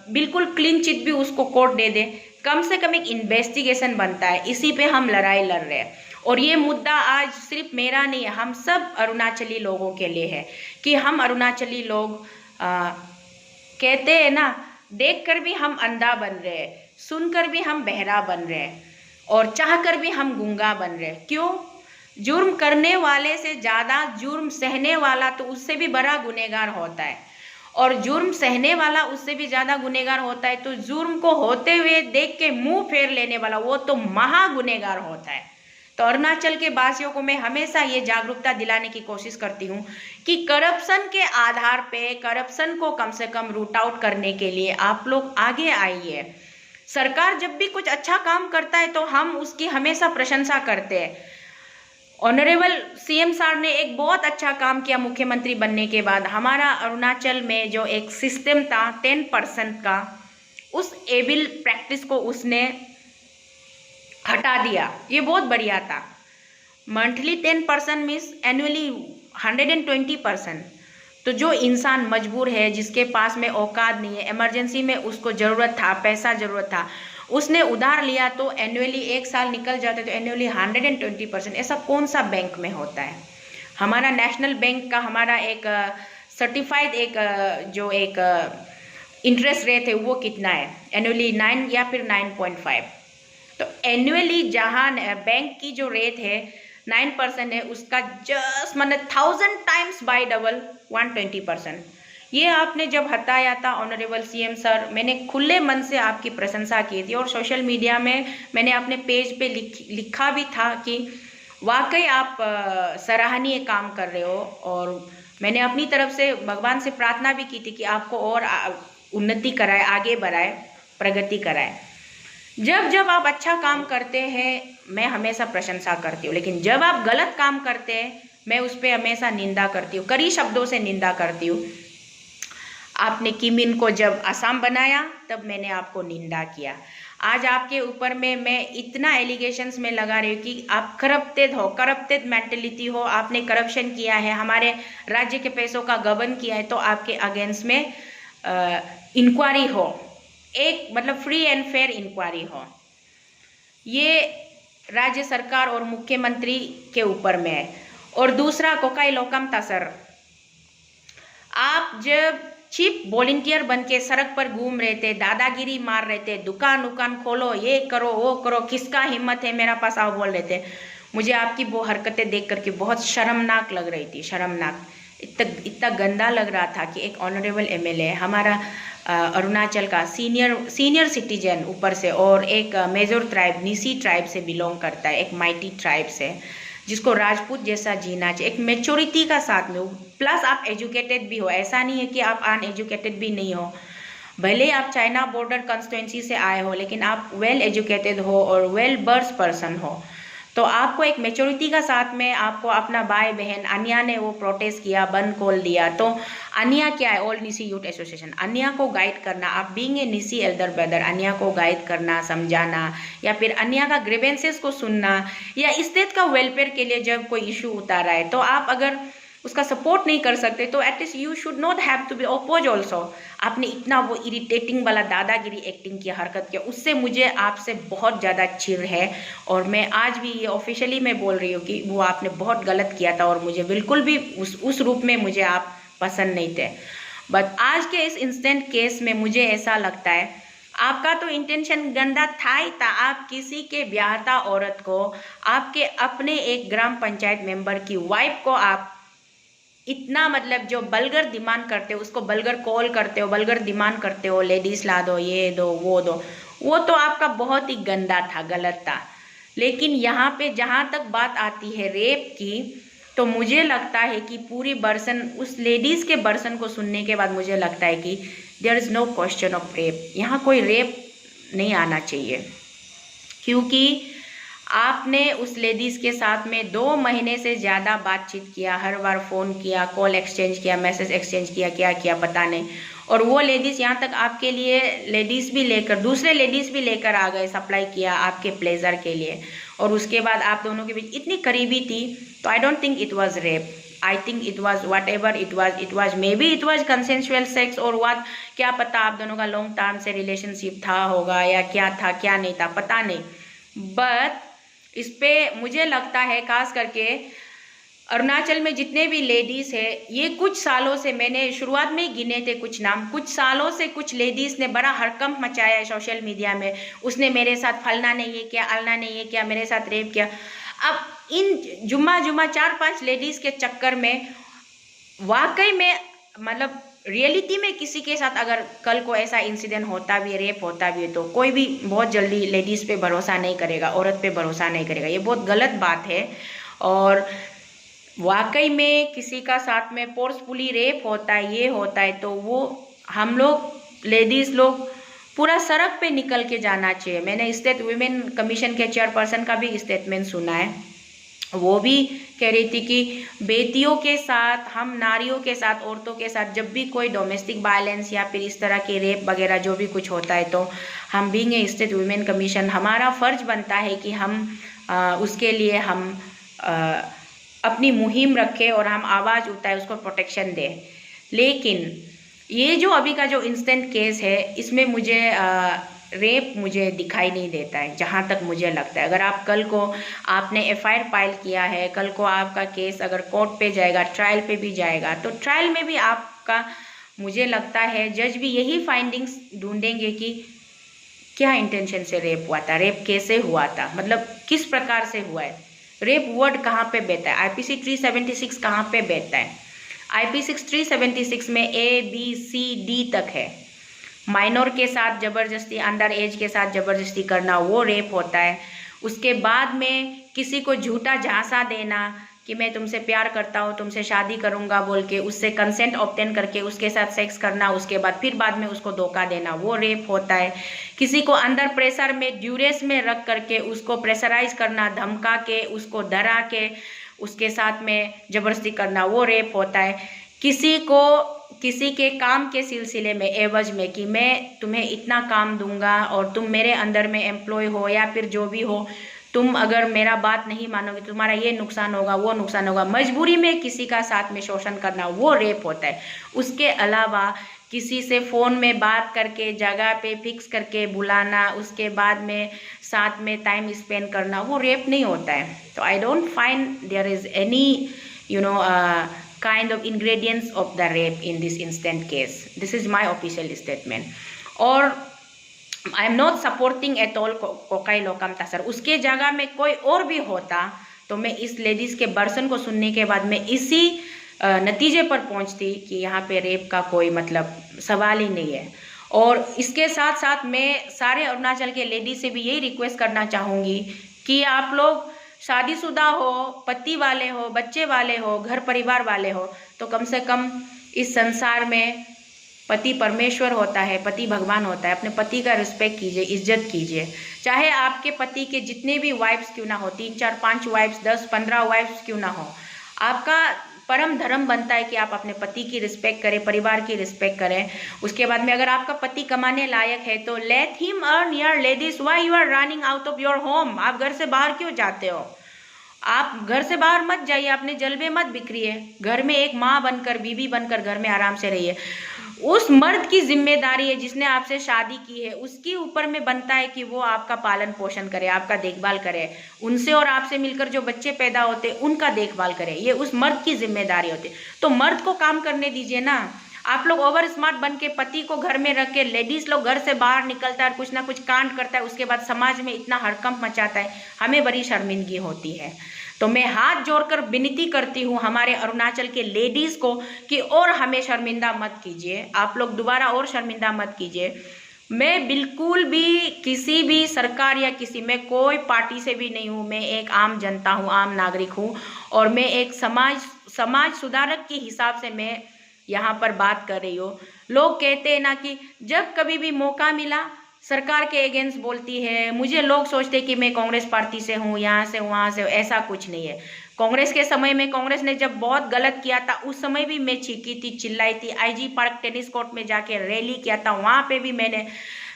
बिल्कुल क्लीन चिट भी उसको कोर्ट दे दे। कम से कम एक इन्वेस्टिगेशन बनता है। इसी पे हम लड़ाई लड़ रहे हैं और ये मुद्दा आज सिर्फ मेरा नहीं है, हम सब अरुणाचली लोगों के लिए है कि हम अरुणाचली लोग कहते हैं ना, देखकर भी हम अंधा बन रहे हैं, सुनकर भी हम बहरा बन रहे हैं और चाहकर भी हम गूंगा बन रहे हैं। क्यों? जुर्म करने वाले से ज़्यादा जुर्म सहने वाला तो उससे भी बड़ा गुनहगार होता है, और जुर्म सहने वाला उससे भी ज़्यादा गुनहगार होता है। तो जुर्म को होते हुए देख के मुंह फेर लेने वाला वो तो महा गुनहगार होता है। तो अरुणाचल के वासियों को मैं हमेशा ये जागरूकता दिलाने की कोशिश करती हूँ कि करप्शन के आधार पे, करप्शन को कम से कम रूट आउट करने के लिए आप लोग आगे आइए। सरकार जब भी कुछ अच्छा काम करता है तो हम उसकी हमेशा प्रशंसा करते हैं। ऑनरेबल CM साहब ने एक बहुत अच्छा काम किया मुख्यमंत्री बनने के बाद। हमारा अरुणाचल में जो एक सिस्टम था 10% का, उस एविल प्रैक्टिस को उसने हटा दिया। ये बहुत बढ़िया था। Monthly 10% means annually 120%। तो जो इंसान मजबूर है, जिसके पास में औकात नहीं है, इमरजेंसी में उसको ज़रूरत था, पैसा ज़रूरत था, उसने उधार लिया तो एनुअली 1 साल निकल जाते तो एनुअली 120%। ऐसा कौन सा बैंक में होता है? हमारा नेशनल बैंक का हमारा एक सर्टिफाइड एक इंटरेस्ट रेट है वो कितना है, एनुअली 9 या फिर 9.5। तो एनुअली जहाँ बैंक की जो रेट है 9% है, उसका जस्ट मैंने 1000 टाइम्स बाय डबल 120%। ये आपने जब हटाया था ऑनरेबल सीएम सर, मैंने खुले मन से आपकी प्रशंसा की थी और सोशल मीडिया में मैंने अपने पेज पे लिखा भी था कि वाकई आप सराहनीय काम कर रहे हो। और मैंने अपनी तरफ से भगवान से प्रार्थना भी की थी कि आपको और उन्नति कराए, आगे बढ़ाए, प्रगति कराए। जब जब आप अच्छा काम करते हैं मैं हमेशा प्रशंसा करती हूँ, लेकिन जब आप गलत काम करते हैं मैं उस पर हमेशा निंदा करती हूँ, कड़ी शब्दों से निंदा करती हूँ। आपने किमिन को जब आसाम बनाया तब मैंने आपको निंदा किया। आज आपके ऊपर में मैं इतना एलिगेशंस में लगा रही हूँ कि आप करप्टेड हो, करप्टेड मेंटेलिटी हो, आपने करप्शन किया है, हमारे राज्य के पैसों का गबन किया है, तो आपके अगेंस्ट में इंक्वायरी हो, एक मतलब फ्री एंड फेयर इंक्वायरी हो। ये राज्य सरकार और मुख्यमंत्री के ऊपर में है। और दूसरा कोकाई लोकम तासर, आप जब चीफ वॉलंटियर बन के सड़क पर घूम रहे थे, दादागिरी मार रहे थे, दुकान खोलो, ये करो वो करो, किसका हिम्मत है मेरा पास आओ बोल रहे थे, मुझे आपकी वो हरकतें देख करके बहुत शर्मनाक लग रही थी, शर्मनाक। इतना गंदा लग रहा था कि एक ऑनरेबल एमएलए हमारा अरुणाचल का सीनियर सिटीजन ऊपर से, और एक मेजर ट्राइब निसी ट्राइब से बिलोंग करता है, एक माइटी ट्राइब से, जिसको राजपूत जैसा जीना चाहिए, एक मेच्योरिटी का साथ में, प्लस आप एजुकेटेड भी हो, ऐसा नहीं है कि आप अनएजुकेटेड भी नहीं हो। भले आप चाइना बॉर्डर कंस्टिट्यूंसी से आए हो, लेकिन आप वेल एजुकेटेड हो और वेल बर्स पर्सन हो, तो आपको एक मेच्योरिटी का साथ में आपको अपना भाई बहन अन्या ने वो प्रोटेस्ट किया, बंद खोल दिया। तो अन्या क्या है, ऑल निसी यूथ एसोसिएशन, अन्या को गाइड करना, आप बीइंग ए निसी एल्डर ब्रदर, अन्या को गाइड करना, समझाना, या फिर अन्या का ग्रीवेंसेस को सुनना, या स्टेट का वेलफेयर के लिए जब कोई इशू उतारा है तो आप अगर उसका सपोर्ट नहीं कर सकते तो at least you should not have to be oppose also. आपने इतना वो इरिटेटिंग वाला दादागिरी एक्टिंग की हरकत किया, उससे मुझे आपसे बहुत ज़्यादा चिढ़ है। और मैं आज भी ये ऑफिशियली मैं बोल रही हूँ कि वो आपने बहुत गलत किया था और मुझे बिल्कुल भी उस रूप में मुझे आप पसंद नहीं थे। बट आज के इस इंस्टेंट केस में मुझे ऐसा लगता है आपका तो इंटेंशन गंदा था ही था। आप किसी के ब्याहता औरत को, आपके अपने एक ग्राम पंचायत मेंबर की वाइफ को आप इतना मतलब जो बल्गर डिमांड करते हो, उसको बल्गर कॉल करते हो, बल्गर डिमांड करते हो, लेडीज ला दो, ये दो, वो तो आपका बहुत ही गंदा था, गलत था। लेकिन यहाँ पे जहाँ तक बात आती है रेप की, तो मुझे लगता है कि पूरी वर्सन, उस लेडीज के वर्सन को सुनने के बाद मुझे लगता है कि there is no question of rape, यहाँ कोई रेप नहीं आना चाहिए। क्योंकि आपने उस लेडीज़ के साथ में 2 महीने से ज़्यादा बातचीत किया, हर बार फ़ोन किया, कॉल एक्सचेंज किया, मैसेज एक्सचेंज किया, क्या किया पता नहीं। और वो लेडीज़ यहाँ तक आपके लिए लेडीज़ भी लेकर, दूसरे लेडीज़ भी लेकर आ गए, सप्लाई किया आपके प्लेजर के लिए। और उसके बाद आप दोनों के बीच इतनी करीबी थी, तो I don't think it was rape. I think it was what ever it was may be it was consensual sex और व्हाट, क्या पता आप दोनों का लॉन्ग टर्म से रिलेशनशिप था होगा, या क्या था क्या नहीं था पता नहीं। बट इस पे मुझे लगता है खास करके अरुणाचल में जितने भी लेडीज़ है, ये कुछ सालों से, मैंने शुरुआत में ही गिने थे कुछ नाम, कुछ सालों से कुछ लेडीज़ ने बड़ा हड़कंप मचाया है सोशल मीडिया में, उसने मेरे साथ फलना नहीं है क्या, अलना नहीं है क्या, मेरे साथ रेप किया। अब इन जुम्मा 4-5 लेडीज़ के चक्कर में वाकई में मतलब रियलिटी में किसी के साथ अगर कल को ऐसा इंसिडेंट होता भी है, रेप होता भी है, तो कोई भी बहुत जल्दी लेडीज़ पे भरोसा नहीं करेगा, औरत पे भरोसा नहीं करेगा। ये बहुत गलत बात है। और वाकई में किसी का साथ में फोर्सफुली रेप होता है, ये होता है, तो वो हम लोग लेडीज़ लोग पूरा सड़क पे निकल के जाना चाहिए। मैंने स्टेट वुमेन कमीशन के चेयरपर्सन का भी स्टेटमेंट सुना है, वो भी कह रही थी कि बेटियों के साथ, हम नारियों के साथ, औरतों के साथ जब भी कोई डोमेस्टिक वायलेंस या फिर इस तरह के रेप वगैरह जो भी कुछ होता है, तो हम being a state women commission, हमारा फ़र्ज बनता है कि हम उसके लिए हम अपनी मुहिम रखें और हम आवाज़ उठाएं, उसको प्रोटेक्शन दें। लेकिन ये जो अभी का जो इंस्टेंट केस है, इसमें मुझे रेप मुझे दिखाई नहीं देता है, जहाँ तक मुझे लगता है। अगर आप कल को आपने एफआईआर फाइल किया है, कल को आपका केस अगर कोर्ट पे जाएगा, ट्रायल पे भी जाएगा, तो ट्रायल में भी आपका मुझे लगता है जज भी यही फाइंडिंग्स ढूंढेंगे कि क्या इंटेंशन से रेप हुआ था, रेप कैसे हुआ था, मतलब किस प्रकार से हुआ है, रेप वर्ड कहाँ पे बैठता है, आईपीसी 376 कहाँ पे बैठता है। आईपीसी 376 में ABCD तक है। माइनर के साथ जबरदस्ती, अंडर एज के साथ जबरदस्ती करना वो रेप होता है। उसके बाद में किसी को झूठा झांसा देना कि मैं तुमसे प्यार करता हूँ, तुमसे शादी करूँगा बोल के उससे कंसेंट ऑब्टेन करके उसके साथ सेक्स करना, उसके बाद फिर बाद में उसको धोखा देना, वो रेप होता है। किसी को अंडर प्रेशर में, ड्यूरेस में रख करके उसको प्रेशराइज करना, धमका के, उसको डरा के उसके साथ में जबरदस्ती करना, वो रेप होता है। किसी को किसी के काम के सिलसिले में, एवज में कि मैं तुम्हें इतना काम दूंगा और तुम मेरे अंदर में एम्प्लॉय हो या फिर जो भी हो, तुम अगर मेरा बात नहीं मानोगे तुम्हारा ये नुकसान होगा, वो नुकसान होगा, मजबूरी में किसी का साथ में शोषण करना, वो रेप होता है। उसके अलावा किसी से फ़ोन में बात करके जगह पे फिक्स करके बुलाना, उसके बाद में साथ में टाइम स्पेंड करना, वो रेप नहीं होता है। तो I don't find there is any kind of ingredients of the rape in this instant case. This is my official statement. और I am not supporting at all कोकाई लोकम तासर। उसके जगह में कोई और भी होता तो मैं इस लेडीज़ के वर्सन को सुनने के बाद मैं इसी नतीजे पर पहुंचती कि यहाँ पे रेप का कोई मतलब सवाल ही नहीं है। और इसके साथ साथ मैं सारे अरुणाचल के लेडीज से भी यही रिक्वेस्ट करना चाहूँगी कि आप लोग शादीशुदा हो, पति वाले हो, बच्चे वाले हो, घर परिवार वाले हो, तो कम से कम इस संसार में पति परमेश्वर होता है, पति भगवान होता है। अपने पति का रिस्पेक्ट कीजिए, इज्जत कीजिए। चाहे आपके पति के जितने भी वाइफ्स क्यों ना हो, 3, 4, 5 वाइफ्स, 10, 15 वाइफ्स क्यों ना हो, आपका परम धर्म बनता है कि आप अपने पति की रिस्पेक्ट करें, परिवार की रिस्पेक्ट करें। उसके बाद में अगर आपका पति कमाने लायक है तो लेट हिम अर्न यार ladies, why you are running out of your home. आप घर से बाहर क्यों जाते हो? आप घर से बाहर मत जाइए, अपने जलवे मत बिखरिए, घर में एक माँ बनकर, बीवी बनकर घर में आराम से रहिए। उस मर्द की जिम्मेदारी है जिसने आपसे शादी की है, उसके ऊपर में बनता है कि वो आपका पालन पोषण करे, आपका देखभाल करे, उनसे और आपसे मिलकर जो बच्चे पैदा होते उनका देखभाल करे। ये उस मर्द की जिम्मेदारी होती है। तो मर्द को काम करने दीजिए ना। आप लोग ओवर स्मार्ट बन के पति को घर में रख के, लेडीज लोग घर से बाहर निकलता है, कुछ ना कुछ कांड करता है, उसके बाद समाज में इतना हड़कंप मचाता है, हमें बड़ी शर्मिंदगी होती है। तो मैं हाथ जोड़कर विनती करती हूँ हमारे अरुणाचल के लेडीज को कि और हमें शर्मिंदा मत कीजिए, आप लोग दोबारा और शर्मिंदा मत कीजिए। मैं बिल्कुल भी किसी भी सरकार या किसी में कोई पार्टी से भी नहीं हूँ। मैं एक आम जनता हूँ, आम नागरिक हूँ, और मैं एक समाज सुधारक के हिसाब से मैं यहाँ पर बात कर रही हूँ। लोग कहते हैं ना कि जब कभी भी मौका मिला सरकार के अगेंस्ट बोलती है। मुझे लोग सोचते हैं कि मैं कांग्रेस पार्टी से हूँ, यहाँ से वहाँ से, ऐसा कुछ नहीं है। कांग्रेस के समय में कांग्रेस ने जब बहुत गलत किया था उस समय भी मैं चीखी थी, चिल्लाई थी। IG पार्क टेनिस कोर्ट में जाके रैली किया था, वहाँ पे भी मैंने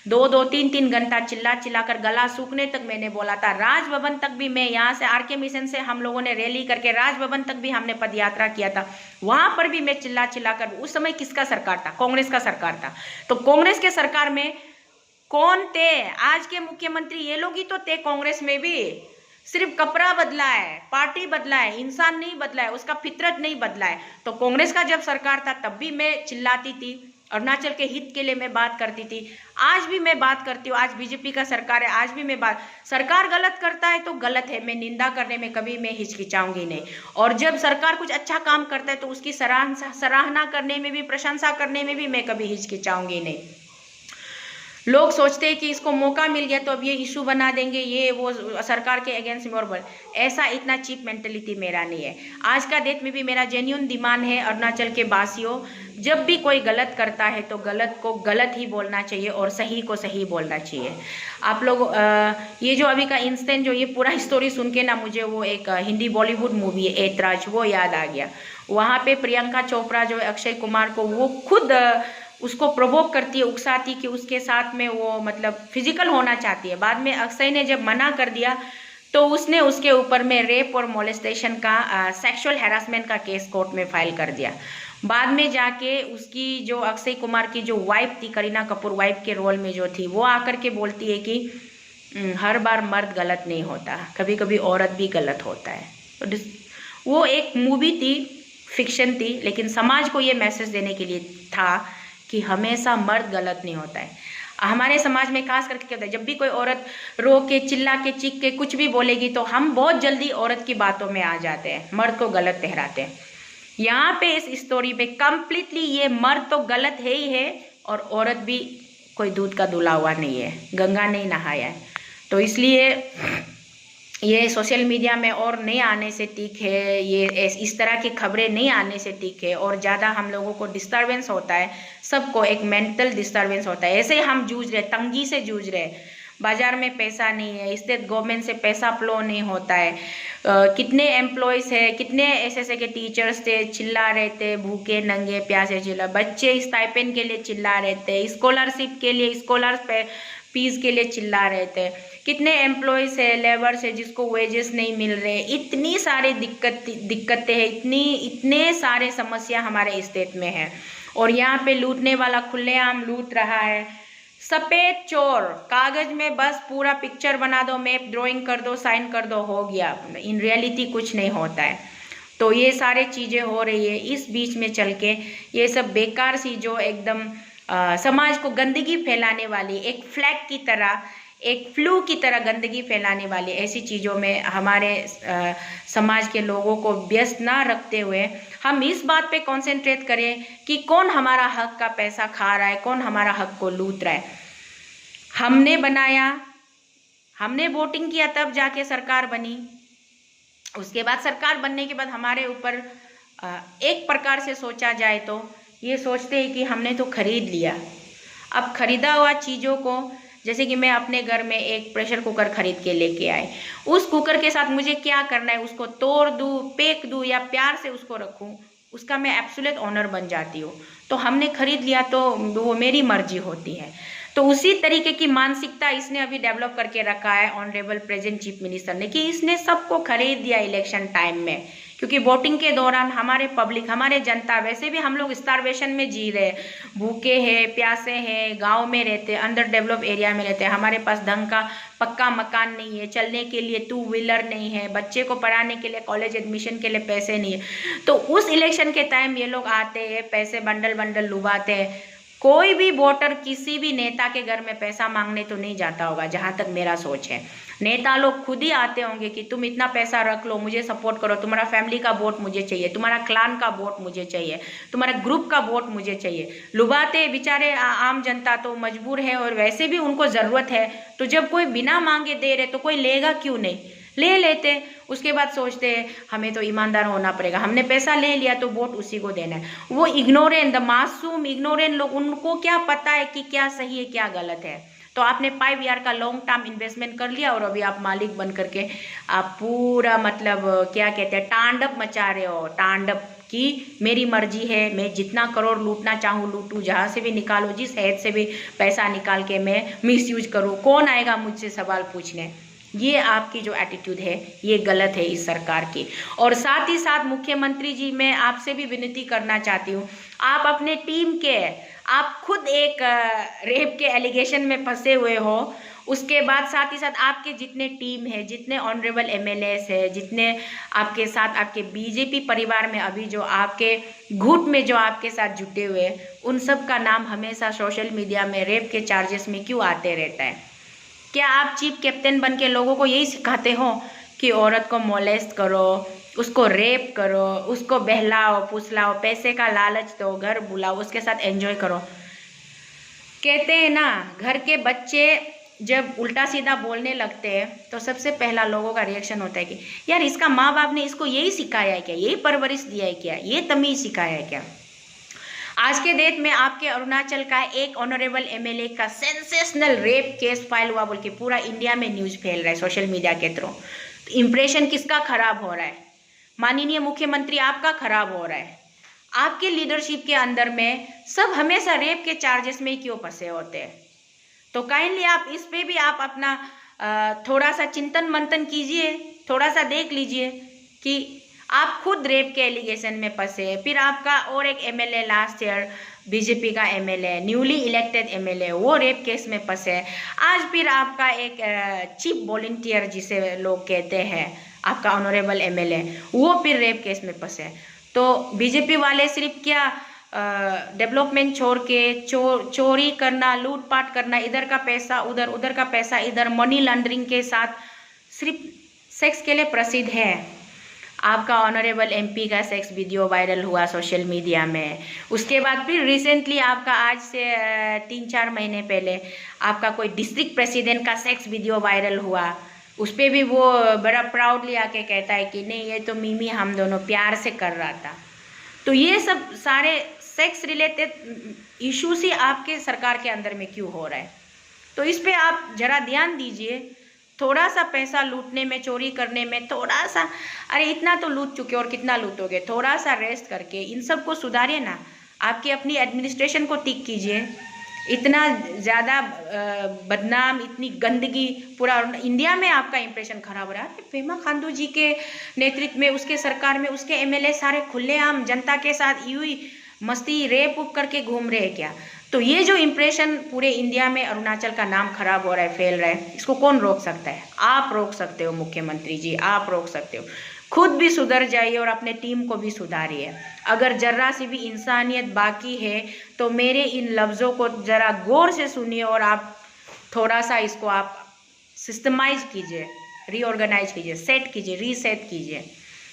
2-2, 3-3 घंटा चिल्ला कर गला सूखने तक मैंने बोला था। राजभवन तक भी मैं यहाँ से RK मिशन से हम लोगों ने रैली करके राजभवन तक भी हमने पदयात्रा किया था, वहाँ पर भी मैं चिल्ला कर। उस समय किसका सरकार था? कांग्रेस का सरकार था। तो कांग्रेस के सरकार में कौन थे? आज के मुख्यमंत्री ये लोग ही तो थे। कांग्रेस में भी सिर्फ कपड़ा बदला है, पार्टी बदला है, इंसान नहीं बदला है, उसका फितरत नहीं बदला है। तो कांग्रेस का जब सरकार था तब भी मैं चिल्लाती थी, अरुणाचल के हित के लिए मैं बात करती थी। आज भी मैं बात करती हूँ। आज बीजेपी का सरकार है, आज भी मैं बात, सरकार गलत करता है तो गलत है, मैं निंदा करने में कभी मैं हिचकिचाऊंगी नहीं। और जब सरकार कुछ अच्छा काम करता है तो उसकी सराहना करने में भी, प्रशंसा करने में भी मैं कभी हिचकिचाऊंगी नहीं। लोग सोचते हैं कि इसको मौका मिल गया तो अब ये इशू बना देंगे, ये वो सरकार के अगेंस्ट में और ऐसा इतना चीप मेंटलिटी मेरा नहीं है। आज का डेट में भी मेरा जेन्युइन डिमांड है अरुणाचल के वासियों, जब भी कोई गलत करता है तो गलत को गलत ही बोलना चाहिए और सही को सही बोलना चाहिए। आप लोग ये जो अभी का इंस्टेंट, जो ये पूरा स्टोरी सुन के ना मुझे वो एक हिंदी बॉलीवुड मूवी है ऐतराज, वो याद आ गया। वहाँ पे प्रियंका चोपड़ा जो अक्षय कुमार को वो खुद उसको प्रोवोक करती है, उकसाती कि उसके साथ में वो मतलब फिजिकल होना चाहती है। बाद में अक्षय ने जब मना कर दिया तो उसने उसके ऊपर में रेप और मोलेस्टेशन का, सेक्सुअल हैरासमेंट का केस कोर्ट में फाइल कर दिया। बाद में जाके उसकी जो अक्षय कुमार की जो वाइफ थी, करीना कपूर वाइफ के रोल में जो थी, वो आकर के बोलती है कि हर बार मर्द गलत नहीं होता, कभी कभी औरत भी गलत होता है। तो वो एक मूवी थी, फिक्शन थी, लेकिन समाज को ये मैसेज देने के लिए था कि हमेशा मर्द गलत नहीं होता है। हमारे समाज में खास करके क्या होता है, जब भी कोई औरत रो के चिल्ला के चीख के कुछ भी बोलेगी तो हम बहुत जल्दी औरत की बातों में आ जाते हैं, मर्द को गलत ठहराते हैं। यहाँ पे इस स्टोरी पे कम्प्लीटली ये मर्द तो गलत है ही है और औरत भी कोई दूध का धुला हुआ नहीं है, गंगा नहीं नहाया है। तो इसलिए ये सोशल मीडिया में और नहीं आने से ठीक है, ये इस तरह की खबरें नहीं आने से ठीक है। और ज़्यादा हम लोगों को डिस्टर्बेंस होता है, सबको एक मेंटल डिस्टर्बेंस होता है। ऐसे हम जूझ रहे, तंगी से जूझ रहे, बाजार में पैसा नहीं है, स्टेट गवर्नमेंट से पैसा फ्लो नहीं होता है। कितने एम्प्लॉयज़ है, कितने ऐसे के टीचर्स थे, चिल्ला रहे थे, भूखे नंगे प्यासे चिल्ला, बच्चे स्टाइपेंड के लिए चिल्ला रहे थे, स्कॉलरशिप के लिए, फीस के लिए चिल्ला रहे थे। कितने एम्प्लॉयज़ है, लेबर्स है जिसको वेजेस नहीं मिल रहे। इतनी सारी दिक्कतें हैं, इतने सारे समस्या हमारे स्टेट में है। और यहाँ पे लूटने वाला खुलेआम लूट रहा है। सफ़ेद चोर, कागज में बस पूरा पिक्चर बना दो, मैप ड्राइंग कर दो, साइन कर दो, हो गया। इन रियलिटी कुछ नहीं होता है। तो ये सारे चीज़ें हो रही है। इस बीच में चल के ये सब बेकार सी जो एकदम समाज को गंदगी फैलाने वाली, एक फ्लैग की तरह, एक फ्लू की तरह गंदगी फैलाने वाली ऐसी चीज़ों में हमारे समाज के लोगों को व्यस्त ना रखते हुए हम इस बात पे कंसंट्रेट करें कि कौन हमारा हक का पैसा खा रहा है, कौन हमारा हक को लूट रहा है। हमने बनाया, हमने वोटिंग किया, तब जाके सरकार बनी। उसके बाद सरकार बनने के बाद हमारे ऊपर एक प्रकार से सोचा जाए तो ये सोचते हैं कि हमने तो खरीद लिया। अब खरीदा हुआ चीज़ों को, जैसे कि मैं अपने घर में एक प्रेशर कुकर खरीद के लेके आए, उस कुकर के साथ मुझे क्या करना है, उसको तोड़ दूँ, फेंक दूँ या प्यार से उसको रखूँ, उसका मैं एब्सोल्यूट ऑनर बन जाती हूँ। तो हमने खरीद लिया तो वो मेरी मर्जी होती है। तो उसी तरीके की मानसिकता इसने अभी डेवलप करके रखा है ऑनरेबल प्रेजेंट चीफ मिनिस्टर ने, कि इसने सबको खरीद दिया इलेक्शन टाइम में। क्योंकि वोटिंग के दौरान हमारे पब्लिक, हमारे जनता, वैसे भी हम लोग स्टारवेशन में जी रहे, भूखे हैं, प्यासे हैं, गांव में रहते, अंडर डेवलप एरिया में रहते हैं, हमारे पास ढंग का पक्का मकान नहीं है, चलने के लिए टू व्हीलर नहीं है, बच्चे को पढ़ाने के लिए, कॉलेज एडमिशन के लिए पैसे नहीं है। तो उस इलेक्शन के टाइम ये लोग आते हैं, पैसे बंडल बंडल लुभाते हैं। कोई भी वोटर किसी भी नेता के घर में पैसा मांगने तो नहीं जाता होगा, जहां तक मेरा सोच है। नेता लोग खुद ही आते होंगे कि तुम इतना पैसा रख लो, मुझे सपोर्ट करो, तुम्हारा फैमिली का वोट मुझे चाहिए, तुम्हारा क्लान का वोट मुझे चाहिए, तुम्हारा ग्रुप का वोट मुझे चाहिए। लुभाते बेचारे आम जनता तो मजबूर है, और वैसे भी उनको ज़रूरत है। तो जब कोई बिना मांगे दे रहे तो कोई लेगा क्यों नहीं, ले लेते। उसके बाद सोचते हैं हमें तो ईमानदार होना पड़ेगा, हमने पैसा ले लिया तो वोट उसी को देना है। वो इग्नोरेंट, द मासूम इग्नोरेंट लोग, उनको क्या पता है कि क्या सही है क्या गलत है। तो आपने 5 ईयर का लॉन्ग टर्म इन्वेस्टमेंट कर लिया और अभी आप मालिक बन करके आप पूरा मतलब क्या कहते हैं, तांडव मचा रहे हो। तांडव कि मेरी मर्जी है, मैं जितना करोड़ लूटना चाहूँ लूटूँ, जहाँ से भी निकालो, जिस हैद से भी पैसा निकाल के मैं मिसयूज करूँ, कौन आएगा मुझसे सवाल पूछने। ये आपकी जो एटीट्यूड है ये गलत है इस सरकार की। और साथ ही साथ मुख्यमंत्री जी, मैं आपसे भी विनती करना चाहती हूँ, आप अपने टीम के, आप खुद एक रेप के एलिगेशन में फंसे हुए हो, उसके बाद साथ ही साथ आपके जितने टीम है, जितने ऑनरेबल एमएलएस है, जितने आपके साथ आपके बीजेपी परिवार में अभी जो आपके गुट में जो आपके साथ जुटे हुए, उन सब का नाम हमेशा सोशल मीडिया में रेप के चार्जेस में क्यों आते रहता है। क्या आप चीफ कैप्टन बन के लोगों को यही सिखाते हो कि औरत को मोलेस्ट करो, उसको रेप करो, उसको बहलाओ फुसलाओ, पैसे का लालच दो, घर बुलाओ, उसके साथ एंजॉय करो। कहते हैं ना, घर के बच्चे जब उल्टा सीधा बोलने लगते हैं तो सबसे पहला लोगों का रिएक्शन होता है कि यार इसका माँ बाप ने इसको यही सिखाया है क्या, यही परवरिश दिया है क्या, ये तमीज़ सिखाया है क्या। आज के डेट में आपके अरुणाचल का एक ऑनरेबल एमएलए का सेंसेशनल रेप केस फाइल हुआ बोल के पूरा इंडिया में न्यूज़ फैल रहा है सोशल मीडिया के थ्रू। तो इम्प्रेशन किसका खराब हो रहा है? माननीय मुख्यमंत्री आपका खराब हो रहा है। आपके लीडरशिप के अंदर में सब हमेशा रेप के चार्जेस में ही क्यों फंसे होते हैं? तो काइंडली आप इस पे भी आप अपना थोड़ा सा चिंतन मंथन कीजिए, थोड़ा सा देख लीजिए कि आप खुद रेप के एलिगेशन में फंसे, फिर आपका और एक एमएलए लास्ट ईयर बीजेपी का एमएलए, न्यूली इलेक्टेड एमएलए, वो रेप केस में फंसे। आज फिर आपका एक चीफ वॉलंटियर जिसे लोग कहते हैं, आपका ऑनरेबल एमएलए, वो फिर रेप केस में फंसे। तो बीजेपी वाले सिर्फ क्या डेवलपमेंट छोड़ के चोरी करना, लूटपाट करना, इधर का पैसा उधर, उधर का पैसा इधर, मनी लॉन्ड्रिंग के साथ सिर्फ सेक्स के लिए प्रसिद्ध है। आपका ऑनरेबल एमपी का सेक्स वीडियो वायरल हुआ सोशल मीडिया में, उसके बाद फिर रिसेंटली आपका आज से 3-4 महीने पहले आपका कोई डिस्ट्रिक्ट प्रेसिडेंट का सेक्स वीडियो वायरल हुआ। उस पर भी वो बड़ा प्राउडली आके कहता है कि नहीं ये तो मिमी हम दोनों प्यार से कर रहा था। तो ये सब सारे सेक्स रिलेटेड इश्यूज ही आपके सरकार के अंदर में क्यों हो रहा है? तो इस पे आप जरा ध्यान दीजिए। थोड़ा सा पैसा लूटने में, चोरी करने में थोड़ा सा, अरे इतना तो लूट चुके और कितना लूटोगे, थोड़ा सा रेस्ट करके इन सब को सुधारिए ना। आपकी अपनी एडमिनिस्ट्रेशन को ठीक कीजिए। इतना ज़्यादा बदनाम, इतनी गंदगी, पूरा इंडिया में आपका इंप्रेशन खराब हो रहा है। पेमा खांडू जी के नेतृत्व में, उसके सरकार में, उसके एमएलए सारे खुलेआम जनता के साथ यूं ही मस्ती रेप उप करके घूम रहे हैं क्या? तो ये जो इम्प्रेशन पूरे इंडिया में अरुणाचल का नाम खराब हो रहा है, फैल रहा है, इसको कौन रोक सकता है? आप रोक सकते हो मुख्यमंत्री जी, आप रोक सकते हो। खुद भी सुधर जाइए और अपने टीम को भी सुधारिए। अगर जर्रा सी भी इंसानियत बाकी है तो मेरे इन लफ्ज़ों को ज़रा गौर से सुनिए और आप थोड़ा सा इसको आप सिस्टमाइज कीजिए, रीऑर्गेनाइज कीजिए, सेट कीजिए, रीसेट कीजिए।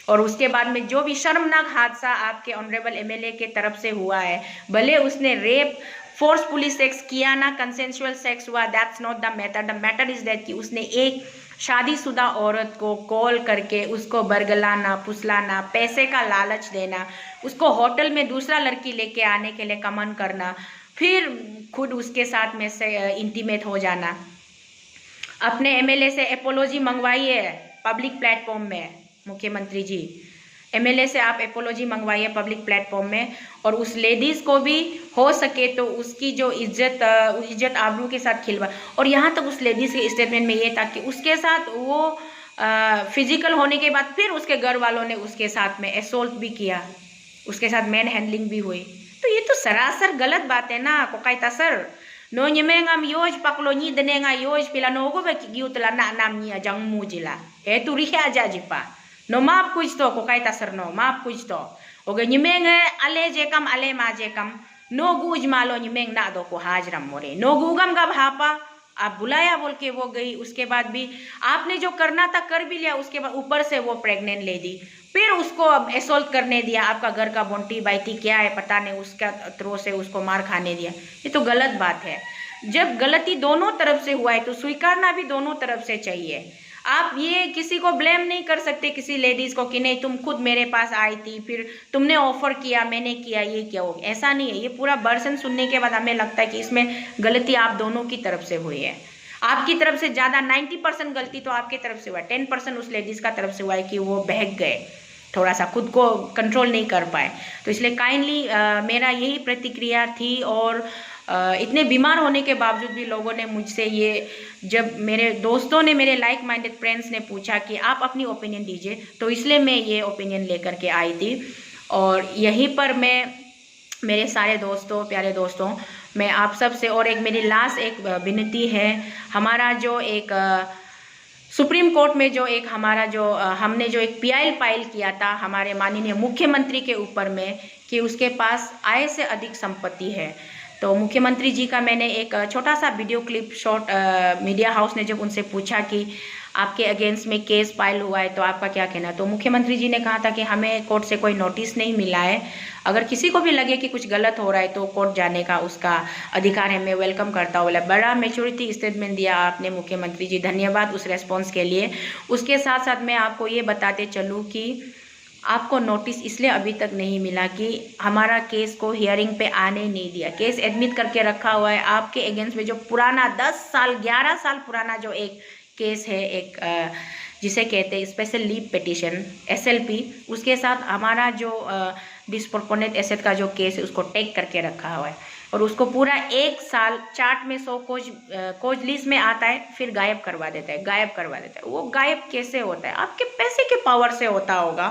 और उसके बाद में जो भी शर्मनाक हादसा आपके ऑनरेबल एमएलए के तरफ से हुआ है, भले उसने रेप फोर्सफुली सेक्स किया ना, कंसेंसुअल सेक्स हुआ, that's not the matter. The matter is that कि उसने एक शादीशुदा औरत को कॉल करके उसको बरगलाना, फुसलाना, पैसे का लालच देना, उसको होटल में दूसरा लड़की लेके आने के लिए कमन करना, फिर खुद उसके साथ में से इंटीमेट हो जाना। अपने एमएलए से एपोलॉजी मंगवाइए पब्लिक प्लेटफॉर्म में। मुख्यमंत्री जी, एमएलए से आप एपोलॉजी मंगवाइए पब्लिक प्लेटफॉर्म में, और उस लेडीज़ को भी हो सके तो उसकी जो इज्जत आबरू के साथ खिलवा। और यहाँ तक उस लेडीज़ के स्टेटमेंट में ये था कि उसके साथ वो फिजिकल होने के बाद फिर उसके घर वालों ने उसके साथ में असोल्ट भी किया, उसके साथ मैन हैंडलिंग भी हुई। तो ये तो सरासर गलत बात है ना कोकाइता सर। नो nyemengam yoj paklo ni denenga yoj pila no go ba giutla na nam ni ajang mujila e tu riha ajajipa no map kuj to ko kaita sir no map kuj to oge nyemenge ale je kam ale ma je kam no guj malo nyemeng na do ko हाजरम मोरे नो गुगम गब हापा आप बुलाया बोल के वो गई। उसके बाद भी आपने जो करना था कर भी लिया, उसके बाद ऊपर से वो प्रेग्नेंट ले दी, फिर उसको अब एसोल्ट करने दिया। आपका घर का बोंटी बाइटी क्या है पता नहीं, उसका थ्रो से उसको मार खाने दिया। ये तो गलत बात है। जब गलती दोनों तरफ से हुआ है तो स्वीकारना भी दोनों तरफ से चाहिए। आप ये किसी को ब्लेम नहीं कर सकते, किसी लेडीज़ को, कि नहीं तुम खुद मेरे पास आई थी, फिर तुमने ऑफर किया, मैंने किया, ये क्या हो। ऐसा नहीं है। ये पूरा वर्जन सुनने के बाद हमें लगता है कि इसमें गलती आप दोनों की तरफ से हुई है। आपकी तरफ से ज़्यादा 90% गलती तो आपकी तरफ से हुआ है, 10% उस लेडीज़ का तरफ से हुआ है कि वो बहक गए, थोड़ा सा खुद को कंट्रोल नहीं कर पाए। तो इसलिए काइंडली मेरा यही प्रतिक्रिया थी। और इतने बीमार होने के बावजूद भी लोगों ने मुझसे ये, जब मेरे दोस्तों ने, मेरे लाइक माइंडेड फ्रेंड्स ने पूछा कि आप अपनी ओपिनियन दीजिए, तो इसलिए मैं ये ओपिनियन लेकर के आई थी। और यहीं पर मैं मेरे सारे दोस्तों, प्यारे दोस्तों, मैं आप सब से और एक मेरी लास्ट एक विनती है। हमारा जो एक सुप्रीम कोर्ट में जो एक हमारा जो हमने जो एक PIL फाइल किया था हमारे माननीय मुख्यमंत्री के ऊपर में कि उसके पास आय से अधिक संपत्ति है, तो मुख्यमंत्री जी का मैंने एक छोटा सा video clip short, media house ने जब उनसे पूछा कि आपके अगेंस्ट में केस फाइल हुआ है तो आपका क्या कहना है, तो मुख्यमंत्री जी ने कहा था कि हमें कोर्ट से कोई नोटिस नहीं मिला है, अगर किसी को भी लगे कि कुछ गलत हो रहा है तो कोर्ट जाने का उसका अधिकार है, मैं वेलकम करता हूँ। बड़ा मैच्योरिटी स्टेटमेंट दिया आपने मुख्यमंत्री जी, धन्यवाद उस रेस्पॉन्स के लिए। उसके साथ साथ मैं आपको ये बताते चलूँ कि आपको नोटिस इसलिए अभी तक नहीं मिला कि हमारा केस को हियरिंग पे आने नहीं दिया, केस एडमिट करके रखा हुआ है। आपके अगेंस्ट में जो पुराना 10 साल 11 साल पुराना जो एक केस है, एक जिसे कहते हैं स्पेशल लीव पिटीशन SLP, उसके साथ हमारा जो डिस्प्रोपोर्शनेट एसेट का जो केस है उसको टैग करके रखा हुआ है, और उसको पूरा 1 साल चार्ट में 100 कोज लिस्ट में आता है, फिर गायब करवा देता है, गायब करवा देता है। वो गायब कैसे होता है? आपके पैसे के पावर से होता होगा,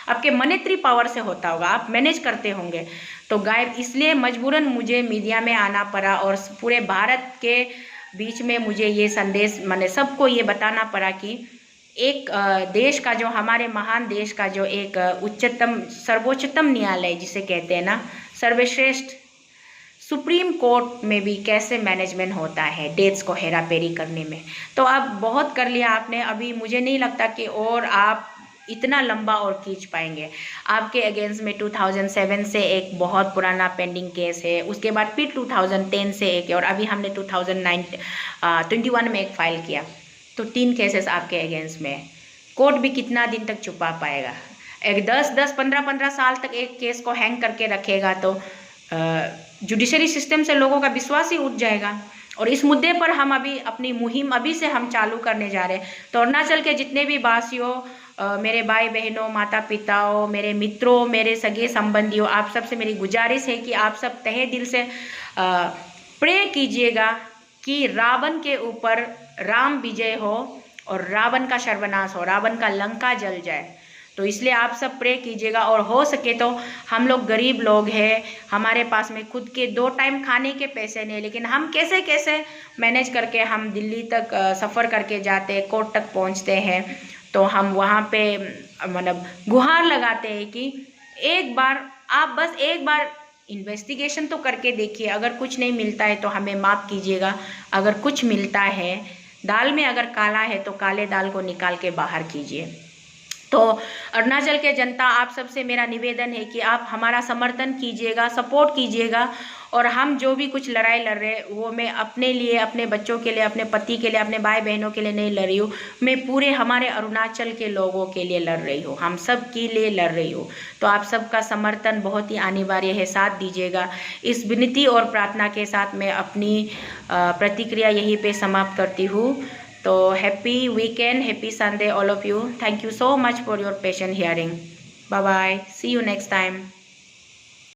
आपके मॉनेटरी पावर से होता होगा, आप मैनेज करते होंगे, तो गायब इसलिए मजबूरन मुझे मीडिया में आना पड़ा और पूरे भारत के बीच में मुझे ये संदेश, मैंने सबको ये बताना पड़ा कि एक देश का जो हमारे महान देश का जो एक उच्चतम सर्वोच्चतम न्यायालय जिसे कहते हैं ना, सर्वश्रेष्ठ सुप्रीम कोर्ट में भी कैसे मैनेजमेंट होता है डेट्स को हेरा फेरी करने में। तो अब बहुत कर लिया आपने, अभी मुझे नहीं लगता कि और आप इतना लंबा और खींच पाएंगे। आपके अगेंस्ट में 2007 से एक बहुत पुराना पेंडिंग केस है, उसके बाद फिर 2010 से एक है, और अभी हमने 2021 में एक फाइल किया। तो 3 केसेस आपके अगेंस्ट में है। कोर्ट भी कितना दिन तक छुपा पाएगा? एक 15 साल तक एक केस को हैंग करके रखेगा तो जुडिशरी सिस्टम से लोगों का विश्वास ही उठ जाएगा। और इस मुद्दे पर हम अभी अपनी मुहिम अभी से हम चालू करने जा रहे हैं। तो अरुणाचल के जितने भी वासियों, मेरे भाई बहनों, माता पिताओं, मेरे मित्रों, मेरे सगे संबंधियों, आप सबसे मेरी गुजारिश है कि आप सब तहे दिल से प्रे कीजिएगा कि रावण के ऊपर राम विजय हो और रावण का सर्वनाश हो, रावण का लंका जल जाए। तो इसलिए आप सब प्रे कीजिएगा। और हो सके तो हम लोग गरीब लोग हैं, हमारे पास में खुद के 2 टाइम खाने के पैसे नहीं, लेकिन हम कैसे कैसे मैनेज करके हम दिल्ली तक सफ़र करके जाते, कोर्ट तक पहुंचते हैं। तो हम वहाँ पे मतलब गुहार लगाते हैं कि एक बार आप बस एक बार इन्वेस्टिगेशन तो करके देखिए। अगर कुछ नहीं मिलता है तो हमें माफ़ कीजिएगा, अगर कुछ मिलता है, दाल में अगर काला है तो काले दाल को निकाल के बाहर कीजिए। तो अरुणाचल के जनता, आप सबसे मेरा निवेदन है कि आप हमारा समर्थन कीजिएगा, सपोर्ट कीजिएगा। और हम जो भी कुछ लड़ाई लड़ रहे हैं वो मैं अपने लिए, अपने बच्चों के लिए, अपने पति के लिए, अपने भाई बहनों के लिए नहीं लड़ रही हूँ, मैं पूरे हमारे अरुणाचल के लोगों के लिए लड़ रही हूँ, हम सब के लिए लड़ रही हूँ। तो आप सबका समर्थन बहुत ही अनिवार्य है, साथ दीजिएगा। इस विनती और प्रार्थना के साथ मैं अपनी प्रतिक्रिया यहीं पे समाप्त करती हूँ। तो happy weekend, happy Sunday all of you. Thank you so much for your patient hearing. Bye bye. See you next time.